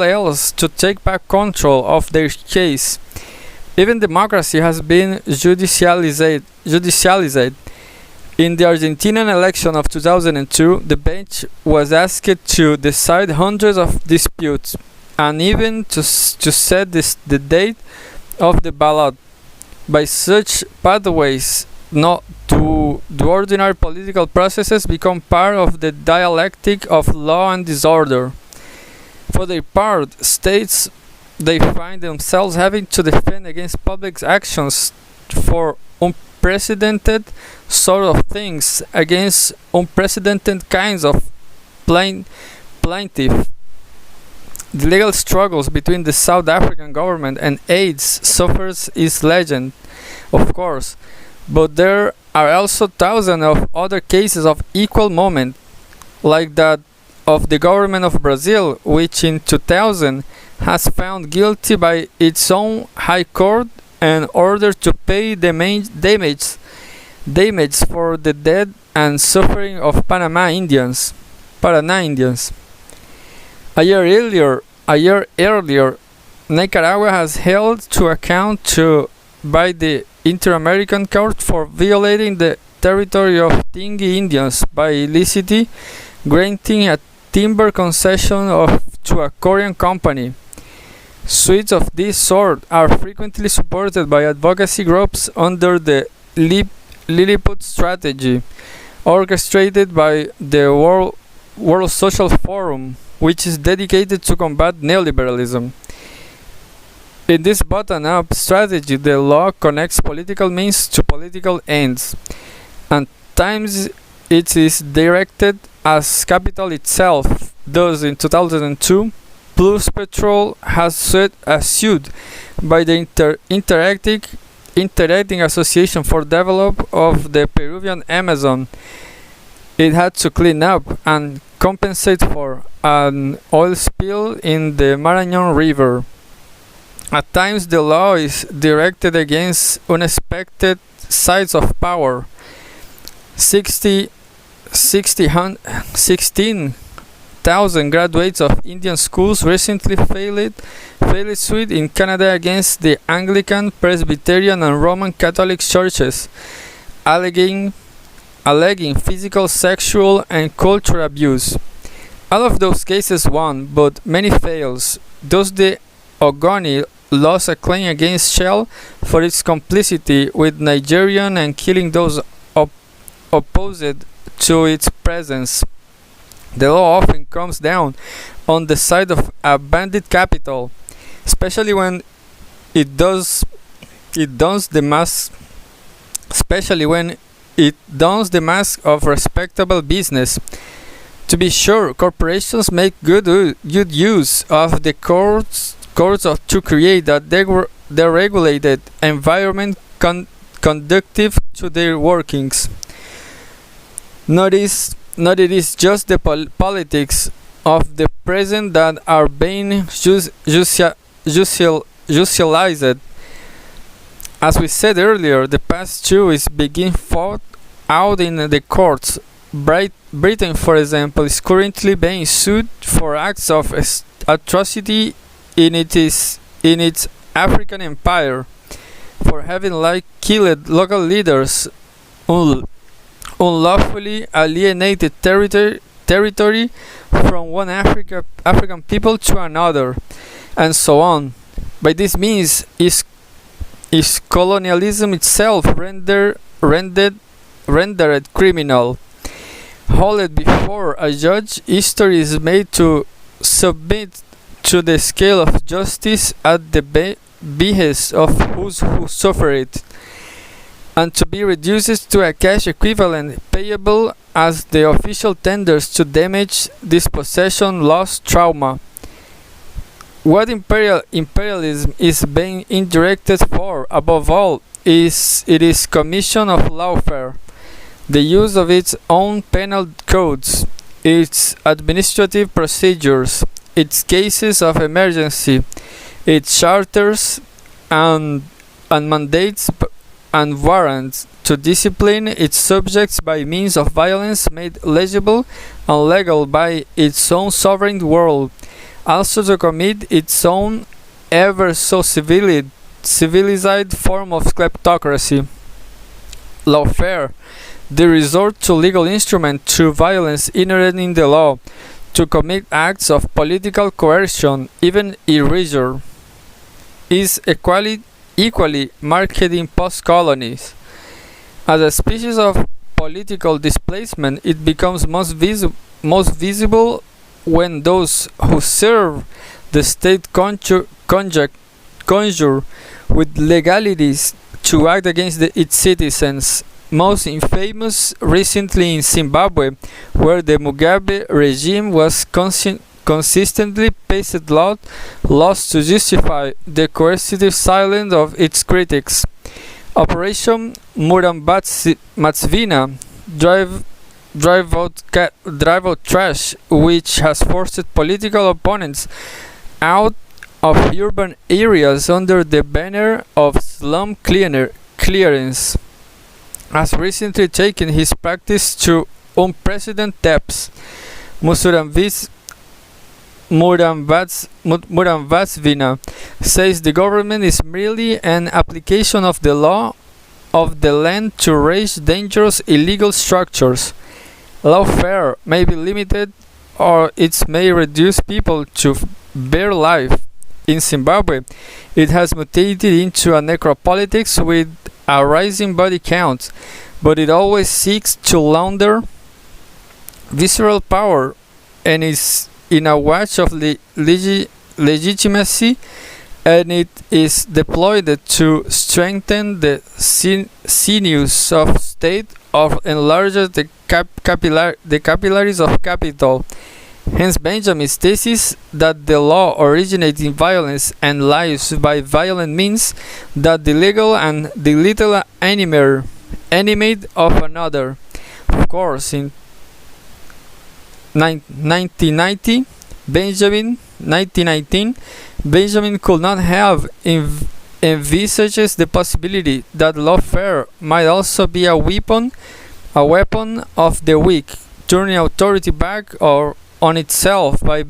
else, to take back control of their case. Even democracy has been judicialized. In the Argentinian election of 2002, the bench was asked to decide hundreds of disputes, and even to set the date of the ballot. By such pathways, not to the ordinary political processes become part of the dialectic of law and disorder. For their part, states they find themselves having to defend against public actions for unprecedented sort of things, against unprecedented kinds of plaintiff. The legal struggles between the South African government and AIDS sufferers is legend, of course, but there are also thousands of other cases of equal moment, like that of the government of Brazil, which in 2000 has found guilty by its own high court and ordered to pay the damage damage for the dead and suffering of Paraná Indians. A year earlier, Nicaragua has held to account by the Inter-American Court for violating the territory of Tingui Indians by illicitly granting a timber concession to a Korean company. Suits of this sort are frequently supported by advocacy groups under the Lilliput strategy, orchestrated by the World Social Forum, which is dedicated to combat neoliberalism. In this bottom-up strategy, the law connects political means to political ends, and times it is directed as capital itself. Thus, in 2002, Plus Petrol has sued by the Interacting Association for Development of the Peruvian Amazon. It had to clean up and compensate for an oil spill in the Marañón River. At times, the law is directed against unexpected sites of power. 16,000 graduates of Indian schools recently filed suit in Canada against the Anglican, Presbyterian, and Roman Catholic churches, alleging physical, sexual, and cultural abuse. All of those cases won, but many fails. Thus, the Ogoni lost a claim against Shell for its complicity with Nigerian and killing those opposed to its presence. The law often comes down on the side of a bandit capital, especially when it dons the mask of respectable business. To be sure, corporations make good use of the courts to create a deregulated environment conducive to their workings. Not it is just the politics of the present that are being socialized. As we said earlier, the past too is being fought out in the courts. Britain, for example, is currently being sued for acts of atrocity in its African empire, for having killed local leaders, unlawfully alienated territory from one African people to another, and so on. By this means, is colonialism itself rendered criminal. Hauled before a judge, history is made to submit to the scale of justice at the behest of those who suffer it, and to be reduced to a cash equivalent payable as the official tenders to damage dispossession, loss, trauma. What imperialism is being indirected for, above all, is commission of lawfare, the use of its own penal codes, its administrative procedures, its cases of emergency, its charters and mandates and warrants to discipline its subjects by means of violence made legible and legal by its own sovereign world, also to commit its own ever so civilized form of kleptocracy. Lawfare, the resort to legal instrument through violence inherent in the law, to commit acts of political coercion, even erasure, is equally marked in post-colonies. As a species of political displacement, it becomes most visible when those who serve the state conjure with legalities to act against its citizens. Most infamous recently in Zimbabwe, where the Mugabe regime was consistently passed laws to justify the coercive silence of its critics. Operation Murambatsvina, drive out trash, which has forced political opponents out of urban areas under the banner of slum clearance. has recently taken his practice to unprecedented depths. Muramvatsvina says the government is merely an application of the law of the land to raise dangerous illegal structures. Lawfare may be limited or it may reduce people to bare life. In Zimbabwe, it has mutated into a necropolitics with a rising body count, but it always seeks to launder visceral power and is in a watch of legitimacy, and it is deployed to strengthen the sinews of state or enlarge the capillaries of capital. Hence Benjamin's thesis that the law originates in violence and lives by violent means, that the legal and the little animate of another. Of course, in 1919, Benjamin could not have envisaged the possibility that lawfare might also be a weapon of the weak, turning authority back or on itself by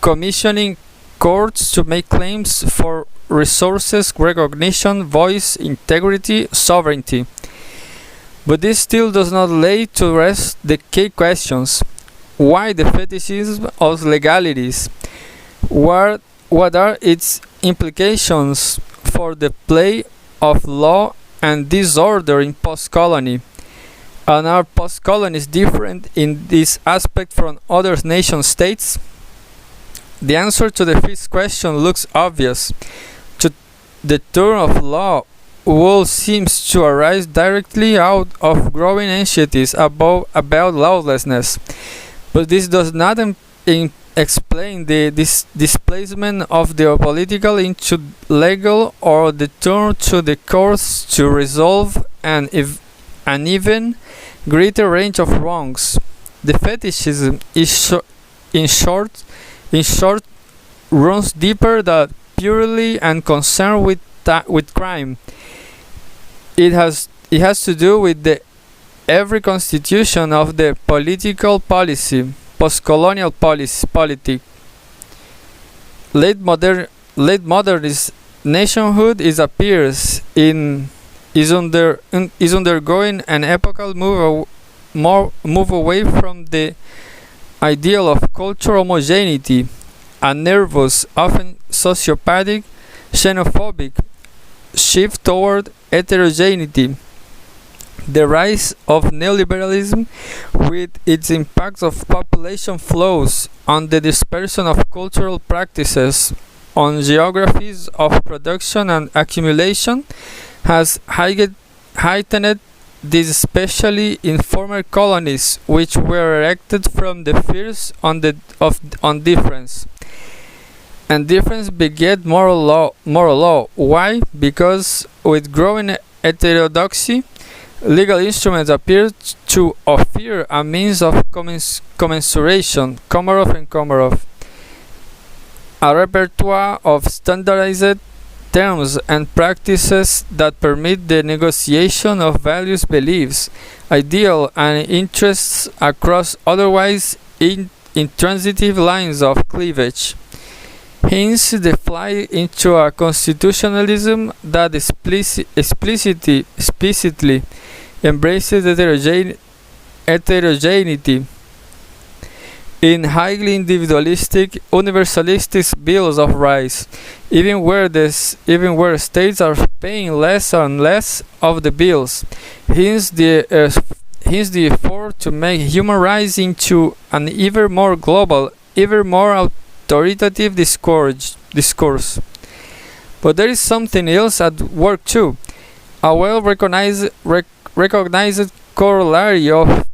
commissioning courts to make claims for resources, recognition, voice, integrity, sovereignty. But this still does not lay to rest the key questions. Why the fetishism of legalities? What are its implications for the play of law and disorder in post-colony? And are post-colonies different in this aspect from other nation-states? The answer to the first question looks obvious. The term of law wool seems to arise directly out of growing anxieties about lawlessness, but this does not explain the displacement of the political into legal or the turn to the courts to resolve an even greater range of wrongs. The fetishism in short runs deeper than purely and concerned with crime. It has to do with the every constitution of the political policy, post-colonial politic. Late modernist nationhood is undergoing an epochal move away from the ideal of cultural homogeneity, a nervous, often sociopathic, xenophobic shift toward heterogeneity. The rise of neoliberalism, with its impacts of population flows on the dispersion of cultural practices, on geographies of production and accumulation, has heightened this especially in former colonies, which were erected from the fears on difference. And difference beget moral law. Why? Because with growing heterodoxy, legal instruments appear to offer a means of commensuration, COMAROFF and COMAROFF, a repertoire of standardized terms and practices that permit the negotiation of values, beliefs, ideals, and interests across otherwise intransitive lines of cleavage. Hence, the flight into a constitutionalism that explicitly embraces heterogeneity in highly individualistic, universalistic bills of rights, even where states are paying less and less of the bills. Hence the effort to make human rights into an ever more global, ever more authoritative discourse. But there is something else at work too. A well-recognized corollary of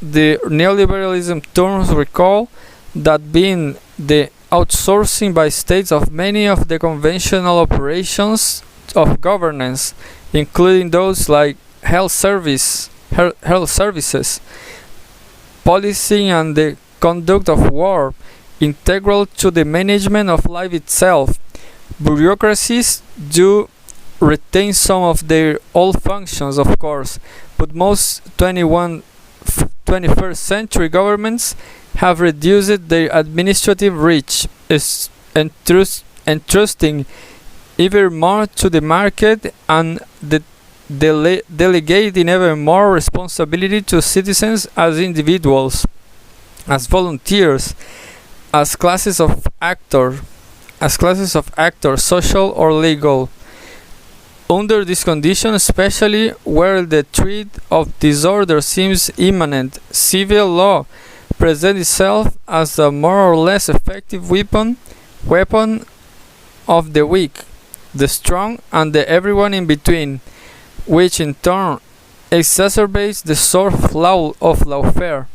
the neoliberalism terms recall that being the outsourcing by states of many of the conventional operations of governance, including those like health services, policing, and the conduct of war, integral to the management of life itself. Bureaucracies do retain some of their old functions, of course, but most 21st century governments have reduced their administrative reach, entrusting ever more to the market and delegating ever more responsibility to citizens as individuals, as volunteers, as classes of actors, social or legal. Under this condition, especially where the threat of disorder seems imminent, civil law presents itself as a more or less effective weapon of the weak, the strong, and the everyone in between, which in turn exacerbates the sort of lawfare.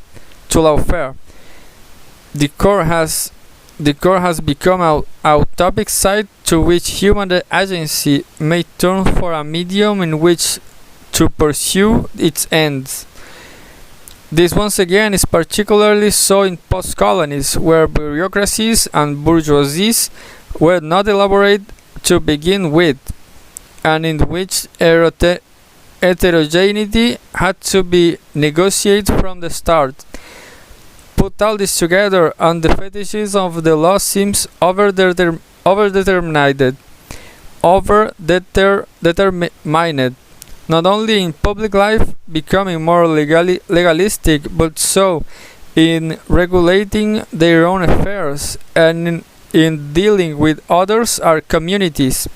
The court has become a utopic site to which human agency may turn for a medium in which to pursue its ends. This once again is particularly so in post-colonies, where bureaucracies and bourgeoisies were not elaborate to begin with, and in which heterogeneity had to be negotiated from the start. Put all this together, and the fetishism of the law seems overdetermined, not only in public life becoming more legalistic, but so in regulating their own affairs and in dealing with others are communities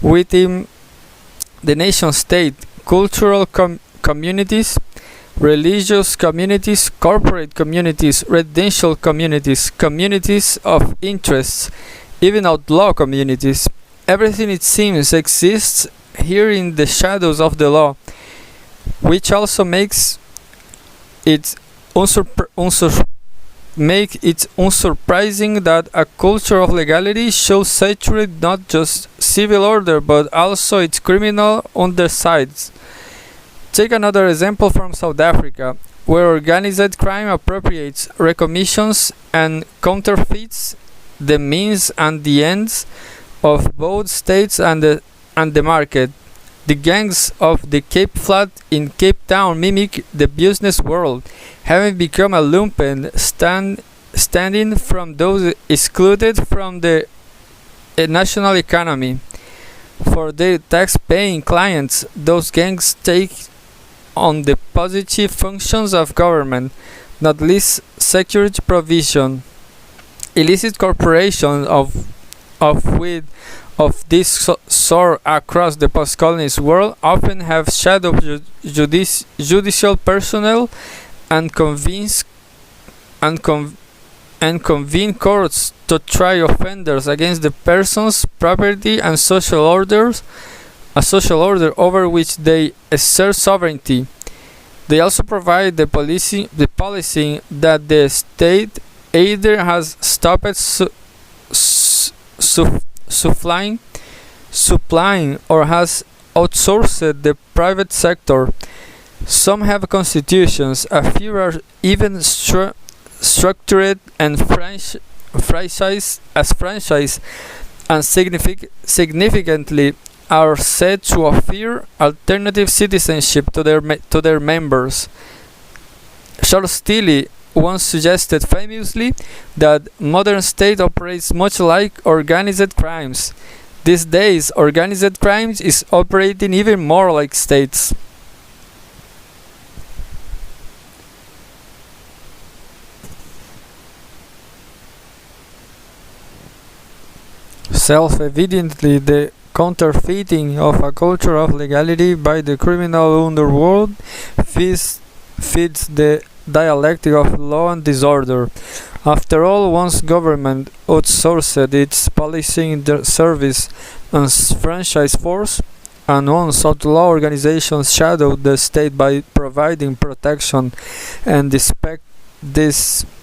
within the nation state, cultural communities, religious communities, corporate communities, residential communities, communities of interests, even outlaw communities. Everything, it seems, exists here in the shadows of the law, which also makes it unsurprising that a culture of legality should saturate not just civil order but also its criminal undersides. Take another example from South Africa, where organized crime appropriates, recommissions, and counterfeits the means and the ends of both states and the market. The gangs of the Cape Flat in Cape Town mimic the business world, having become a lumpen standing from those excluded from the national economy. For their tax-paying clients, those gangs take on the positive functions of government, not least security provision. Illicit corporations of this sort across the post-colonies world often have shadow judicial personnel and convene courts to try offenders against the persons, property, and social order over which they exert sovereignty. They also provide the policing that the state either has stopped supplying or has outsourced the private sector. Some have constitutions, a few are even structured and franchise, and significantly are said to offer alternative citizenship to their members. Charles Steele once suggested famously that modern state operates much like organized crimes. These days, organized crimes is operating even more like states. Self-evidently, the counterfeiting of a culture of legality by the criminal underworld fits the dialectic of law and disorder. After all, once government outsourced its policing service and franchise force, and once outlaw organizations shadowed the state by providing protection and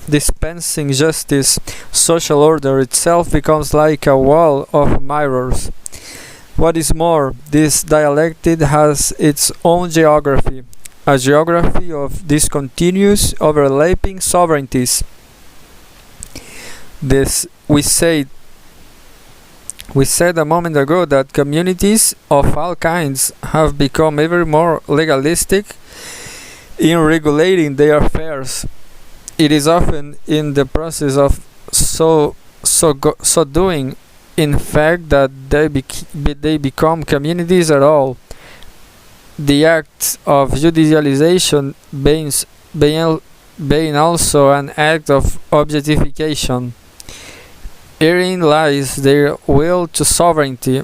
dispensing justice, social order itself becomes like a wall of mirrors. What is more, this dialectic has its own geography, a geography of discontinuous overlapping sovereignties. We say We said a moment ago that communities of all kinds have become ever more legalistic in regulating their affairs. It is often in the process of so doing, in fact, that they become communities at all. The act of judicialization being also an act of objectification. Herein lies their will to sovereignty,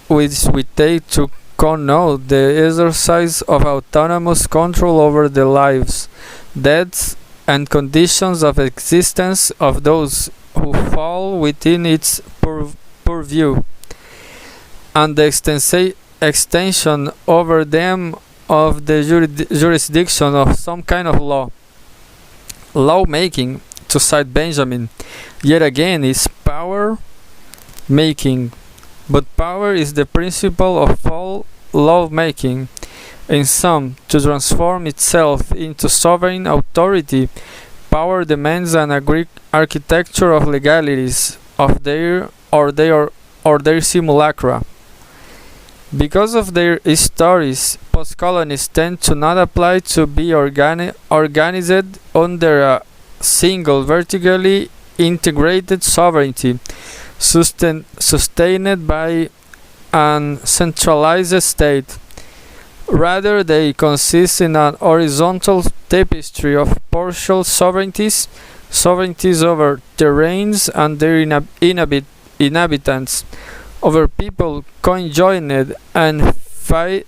which we take to connote the exercise of autonomous control over the lives, deaths, and conditions of existence of those who fall within its purview, and the extension over them of the jurisdiction of some kind of law. Lawmaking, to cite Benjamin, yet again is power making, but power is the principle of all lawmaking. In sum, to transform itself into sovereign authority, power demands an architecture of legalities of their simulacra. Because of their stories, postcolonies tend to not apply to be organized under a single vertically integrated sovereignty sustained by an centralized state. Rather, they consist in an horizontal tapestry of partial sovereignties over terrains and their inhabitants, over people conjoined and faith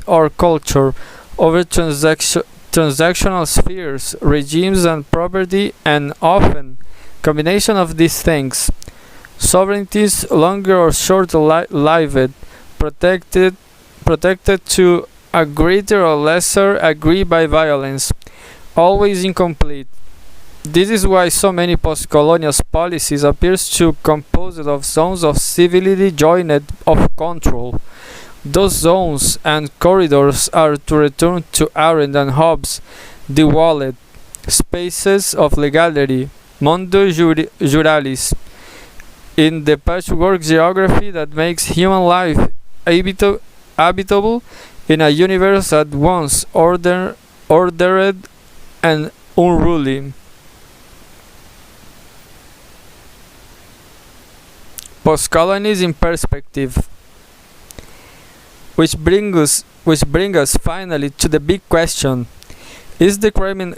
or culture, over transactional spheres, regimes and property, and often combination of these things. Sovereignties, longer or short-lived, protected to a greater or lesser degree by violence, always incomplete. This is why so many post-colonial policies appears to composed of zones of civility joined of control. Those zones and corridors are, to return to Arendt and Hobbes, the wallet spaces of legality, mundo juralis, in the patchwork geography that makes human life habitable in a universe at once ordered and unruly. Postcolonies in perspective, which bring us finally to the big question: is the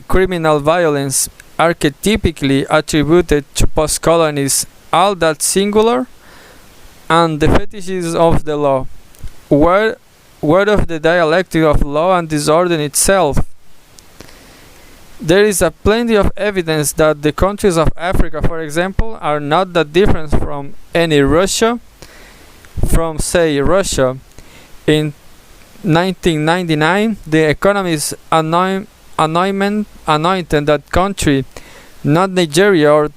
criminal violence archetypically attributed to postcolonies all that singular, and the fetishes of the law? What of the dialectic of law and disorder itself? There is a plenty of evidence that the countries of Africa, for example, are not that different from any Russia. From, say, Russia. In 1999, the Economist anointed that country, not Nigeria or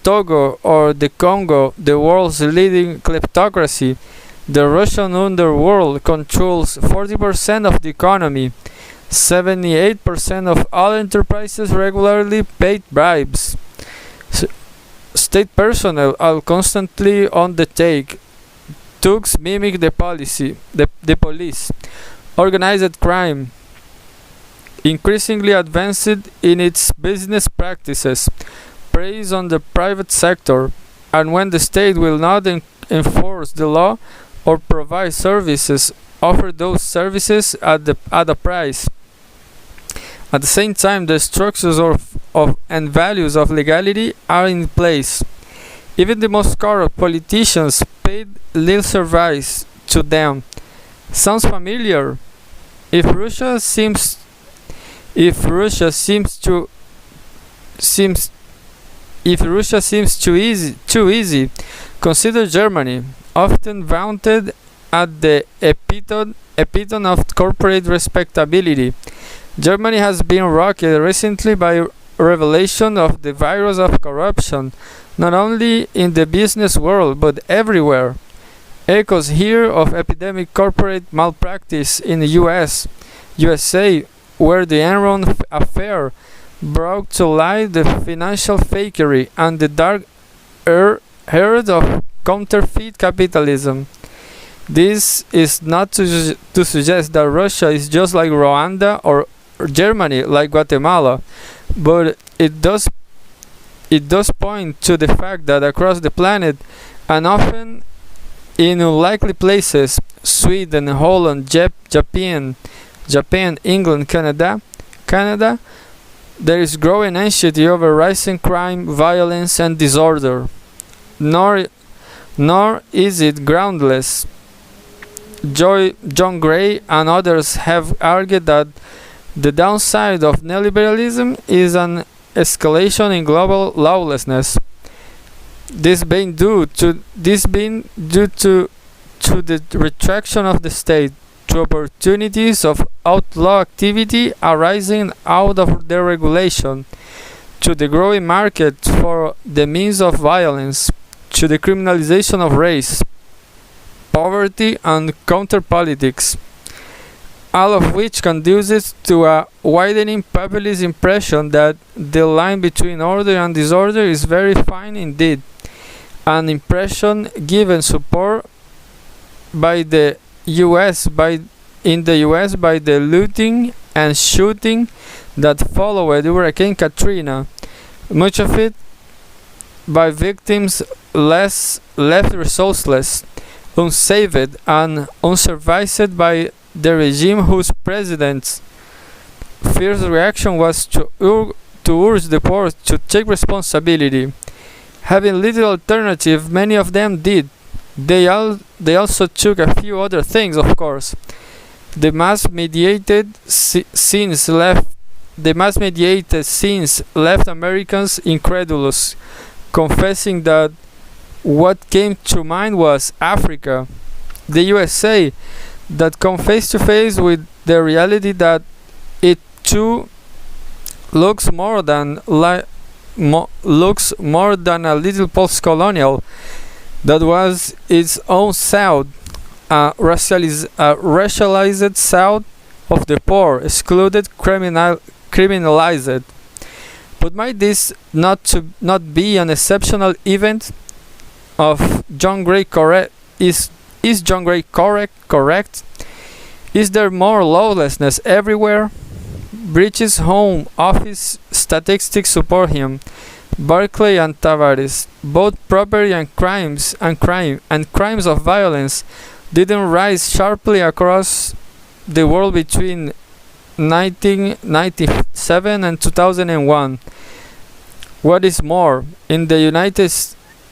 Togo or the Congo, the world's leading kleptocracy. The Russian underworld controls 40% of the economy. 78% of all enterprises regularly paid bribes. State personnel are constantly on the take. Thugs mimic the police. Organized crime increasingly advanced in its business practices, preys on the private sector, and when the state will not enforce the law or provide services, offer those services at a price. At the same time, the structures and values of legality are in place. Even the most corrupt politicians paid little service to them. Sounds familiar? If Russia seems too easy, consider Germany, often vaunted at the epitome of corporate respectability. Germany has been rocked recently by revelation of the virus of corruption, not only in the business world but everywhere. Echoes here of epidemic corporate malpractice in the USA, where the Enron affair brought to light the financial fakery and the dark herd of counterfeit capitalism. This is not to suggest that Russia is just like Rwanda or Germany like Guatemala, but it does point to the fact that across the planet, and often in unlikely places, Sweden, Holland, Japan, England, Canada, there is growing anxiety over rising crime, violence, and disorder. Nor is it groundless. John Gray and others have argued that the downside of neoliberalism is an escalation in global lawlessness. This being due to the retraction of the state, to opportunities of outlaw activity arising out of their regulation, to the growing market for the means of violence, to the criminalization of race, poverty, and counter-politics, all of which conduces to a widening populist impression that the line between order and disorder is very fine indeed, an impression given support by the US by the looting and shooting that followed Hurricane Katrina, much of it by victims left resourceless, unsaved, and unsurvived by the regime whose president's first reaction was to urge the poor to take responsibility. Having little alternative, many of them did. They also took a few other things, of course. The mass-mediated scenes left Americans incredulous, confessing that what came to mind was Africa. The USA that come face to face with the reality that it too looks more than a little post-colonial, that was its own South, a racialized South of the poor, excluded, criminalized. But might this not be an exceptional event? Of John Gray correct? Is John Gray correct? Is there more lawlessness everywhere? British Home Office statistics support him. Barclay and Tavares, both property and crimes of violence didn't rise sharply across the world between 1997 and 2001. What is more, in the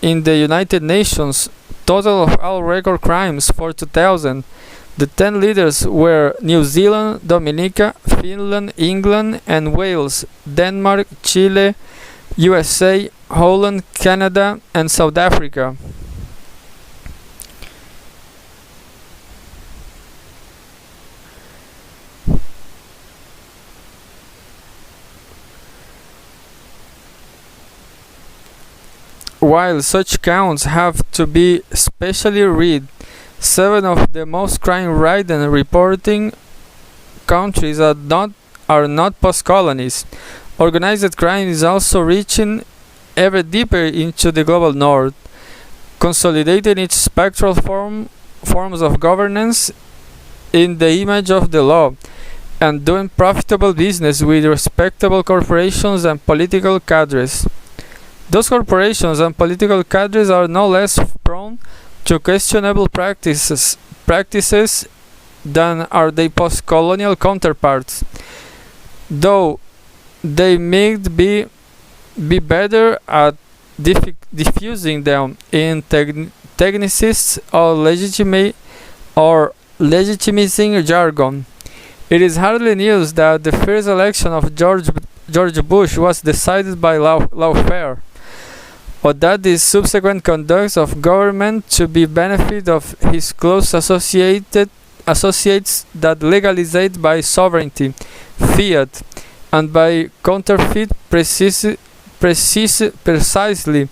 United Nations total of all record crimes for 2000, the 10 leaders were New Zealand, Dominica, Finland, England, and Wales, Denmark, Chile, USA, Holland, Canada, and South Africa. While such counts have to be specially read, 7 of the most crime-ridden reporting countries are not post-colonies. Organized crime is also reaching ever deeper into the global north, consolidating its spectral forms of governance in the image of the law, and doing profitable business with respectable corporations and political cadres. Those corporations and political cadres are no less prone to questionable practices than are their post-colonial counterparts, though they may be better at diffusing them in technicists or legitimizing jargon. It is hardly news that the first election of George Bush was decided by lawfare, or that the subsequent conduct of government to the benefit of his close associates that legalized by sovereignty, fiat, and by counterfeit precisely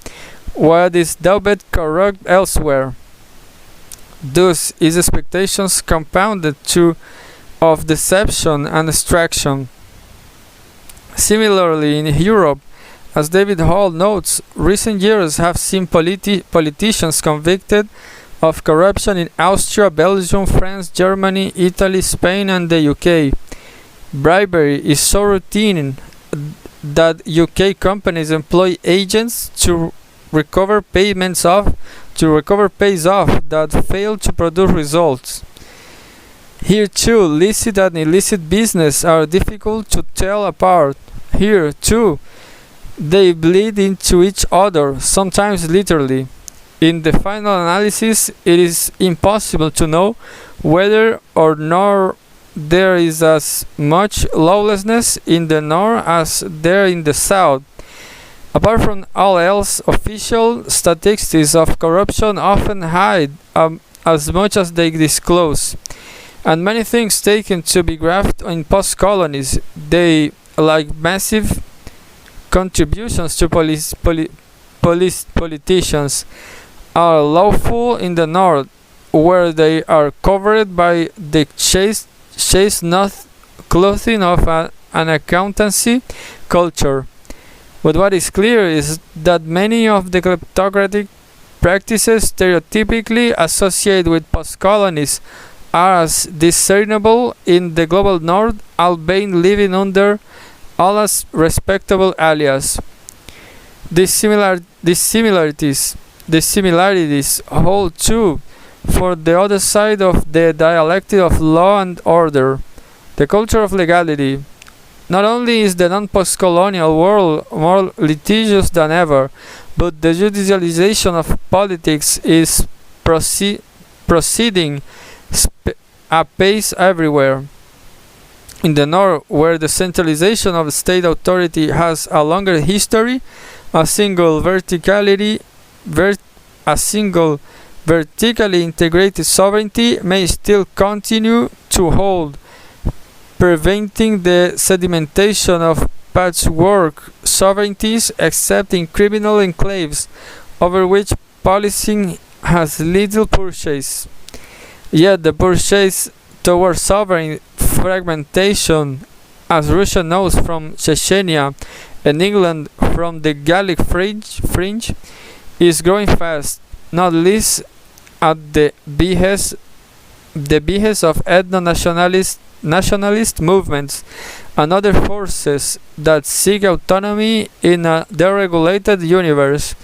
what is doubted corrupt elsewhere. Thus is expectations compounded of deception and extraction. Similarly, in Europe, As David Hall notes, recent years have seen politicians convicted of corruption in Austria, Belgium, France, Germany, Italy, Spain, and the UK. Bribery is so routine that UK companies employ agents to recover pays off that fail to produce results. Here too, licit and illicit business are difficult to tell apart. Here too, they bleed into each other, sometimes literally. In the final analysis, it is impossible to know whether or not there is as much lawlessness in the north as there in the south. Apart from all else, official statistics of corruption often hide as much as they disclose. And many things taken to be graphed in post-colonies, they, like massive contributions to politicians, are lawful in the north, where they are covered by the chaste clothing of an accountancy culture. But what is clear is that many of the kleptocratic practices stereotypically associated with post-colonies are as discernible in the global north, albeit living under all as respectable alias. These similarities hold true for the other side of the dialectic of law and order, the culture of legality. Not only is the non-post-colonial world more litigious than ever, but the judicialization of politics is proceeding apace everywhere. In the north, where the centralization of state authority has a longer history, a single vertically integrated sovereignty may still continue to hold, preventing the sedimentation of patchwork sovereignties except in criminal enclaves over which policing has little purchase. Yet the purchase toward sovereign fragmentation, as Russia knows from Chechnya and England from the Gallic fringe, is growing fast, not least at the behest of ethno-nationalist movements and other forces that seek autonomy in a deregulated universe.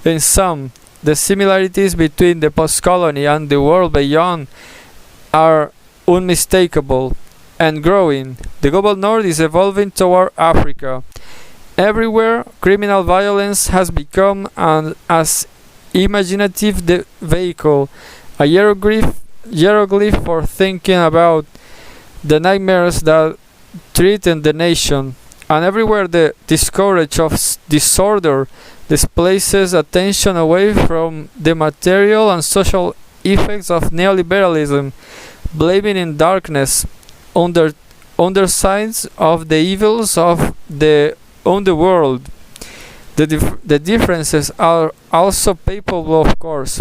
In sum, the similarities between the post-colony and the world beyond are unmistakable and growing. The global north is evolving toward Africa. Everywhere, criminal violence has become an as imaginative vehicle, a hieroglyph for thinking about the nightmares that threaten the nation. And everywhere the scourge of disorder displaces attention away from the material and social effects of neoliberalism, blaming in darkness undersides of the evils of the underworld. The differences are also palpable, of course.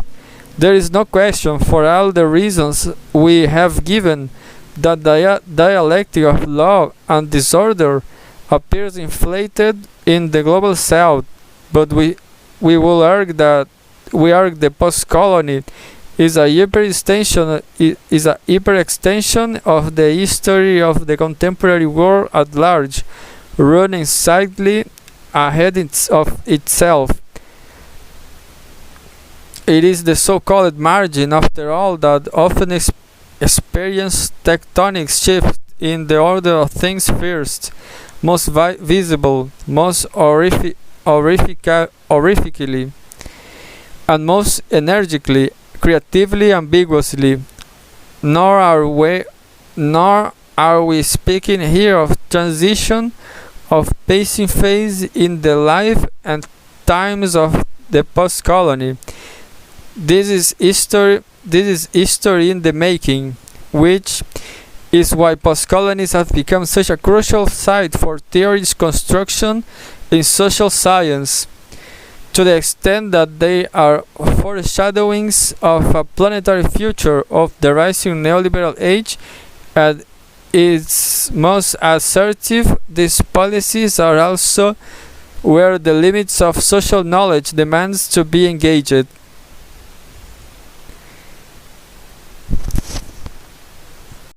There is no question, for all the reasons we have given, that the dialectic of law and disorder appears inflated in the global south, but we will argue that the post-colony is a hyper-extension of the history of the contemporary world at large, running slightly ahead of itself. It is the so-called margin, after all, that often experience tectonic shift in the order of things first, most visible, most horrifically, and most energically, creatively, ambiguously. Nor are we speaking here of transition, of passing phase in the life and times of the post-colony. This is history in the making, which is why post-colonies have become such a crucial site for theories construction in social science, to the extent that they are foreshadowings of a planetary future of the rising neoliberal age. At its most assertive, these policies are also where the limits of social knowledge demands to be engaged.